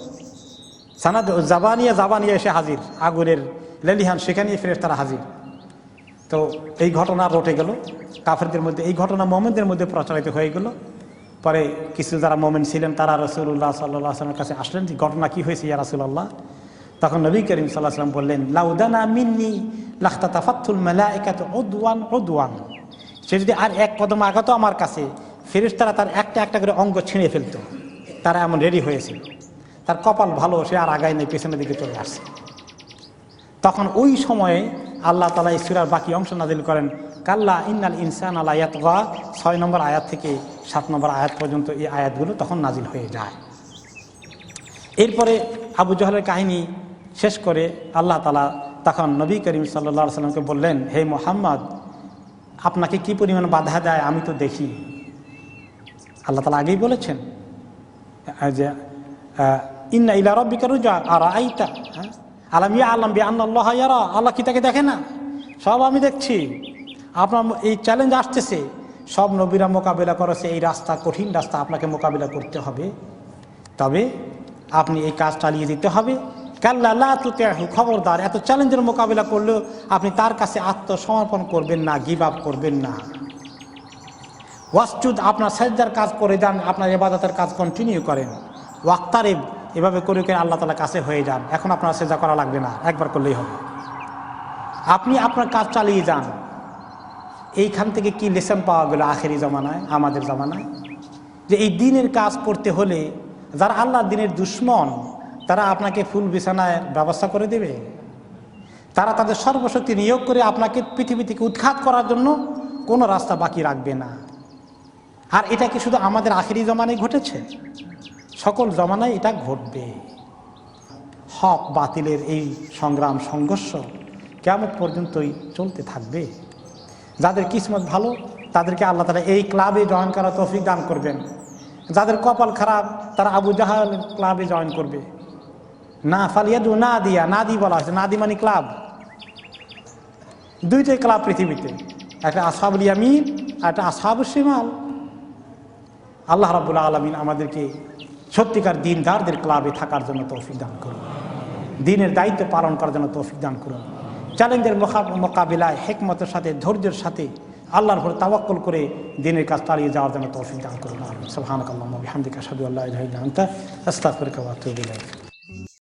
সানাদ জাবানিয়া এসে হাজির, আগুনের লেলিহান শিখা নিয়ে ফেরেশতারা হাজির। তো এই ঘটনা রটে গেল কাফেরদের মধ্যে, এই ঘটনা মুমিনদের মধ্যে প্রচারিত হয়ে গেল। পরে কিছু যারা মুমিন ছিলেন তারা রাসূলুল্লাহ সাল্লাল্লাহু আলাইহি ওয়াসাল্লামের কাছে আসলেন, যে ঘটনা কি হয়েছে ইয়া রাসূলুল্লাহ। তখন নবী করিম সাল্লাল্লাহু আলাইহি ওয়াসাল্লাম বললেন, লাউদানা মিন্নি লাখতাতাফাতুল মালায়েকাতু উদওয়ান, সে যদি আর এক কদম আগাতো আমার কাছে, ফেরেশতারা তার একটা একটা করে অঙ্গ ছিঁড়ে ফেলতো, তারা এমন রেডি হয়েছিল। তার কপাল ভালো, সে আর আগায় নেই, পেছনের দিকে চলে আসছে। তখন ওই সময়ে আল্লাহ তাআলা এই সূরার বাকি অংশ নাযিল করেন, কাল্লা ইন্নাল ইনসানা লা ইয়াতগা, 6 নম্বর আয়াত থেকে 7 নম্বর আয়াত পর্যন্ত এই আয়াতগুলো তখন নাজিল হয়ে যায়। এরপরে আবু জাহলের কাহিনী শেষ করে আল্লাহ তাআলা তখন নবী করিম সাল্লাল্লাহু আলাইহি ওয়াসাল্লামকে বললেন, হে মুহাম্মদ, আপনাকে কি পরিমাণ বাধা দেয় আমি তো দেখি। আল্লাহ তাআলা আগেই বলেছেন যে ইন্না ইলা রাব্বিকা রুজা আরাআইতা আলাম ইয়ালাম বিআন্নাল্লাহা ইয়ারা, আল্লাহ কি তাকে দেখে না? সব আমি দেখছি। আপনার এই চ্যালেঞ্জ আসতেছে, সব নবীরা মোকাবিলা করেছে, এই রাস্তা কঠিন রাস্তা আপনাকে মোকাবিলা করতে হবে, তবে আপনি এই কাজ চালিয়ে দিতে হবে। কাল্লা লা তুতিহু, খবরদার এত চ্যালেঞ্জের মোকাবিলা করলেও আপনি তার কাছে আত্মসমর্পণ করবেন না, গিভ আপ করবেন না। ওয়াসজুদ, আপনার সাজদার কাজ করে যান, আপনার ইবাদতের কাজ কন্টিনিউ করেন। ওয়াক্তারিব, এভাবে করে করে আল্লাহ তাআলার কাছে হয়ে যান। এখন আপনার সেজদা করা লাগবে না, একবার করলেই হবে। আপনি আপনার কাজ চালিয়ে যান। এইখান থেকে কি লেসন পাওয়া গেল আখেরি জামানায়, আমাদের জামানায়, যে এই দিনের কাজ করতে হলে যারা আল্লাহর দিনের দুশ্মন, তারা আপনাকে ফুল বিছানায় ব্যবস্থা করে দেবে। তারা তাদের সর্বশক্তি নিয়োগ করে আপনাকে পৃথিবী থেকে উৎখাত করার জন্য কোনো রাস্তা বাকি রাখবে না। আর এটা কি শুধু আমাদের আখেরি জামানায় ঘটেছে? সকল জামানায় এটা ঘটবে। হক বাতিলের এই সংগ্রাম সংঘর্ষ কিয়ামত পর্যন্তই চলতে থাকবে। যাদের কিসমত ভালো তাদেরকে আল্লাহ তাআলা এই ক্লাবে জয়েন করার তৌফিক দান করবেন। যাদের কপাল খারাপ তারা আবু জাহাল ক্লাবে জয়েন করবে। না ফালিয়াদু নাদিয়া, নাদি বলা হয়েছে, নাদি মানে ক্লাব। দুইটাই ক্লাব পৃথিবীতে, একটা আসহাবুল ইয়ামিন আর একটা আসহাবুশ শিমাল। আল্লাহ রাব্বুল আলামিন আমাদেরকে সত্যিকার দিনদারদের ক্লাবে থাকার জন্য তৌফিক দান করুন, দিনের দায়িত্ব পালন করার জন্য তৌফিক দান করুন। চ্যালেঞ্জের মোকাবিলায় হিকমতের সাথে, ধৈর্যের সাথে, আল্লাহর উপর তাওয়াক্কুল করে দিনের কাজ চালিয়ে যাওয়ার জন্য তৌফিক দান করুন। সুবহানাকাল্লাহুম্মা ওয়া বিহামদিকা আশহাদু আল্লা ইলাহা ইল্লা আনতা আস্তাগফিরুকা ওয়া আতুবু ইলাইক।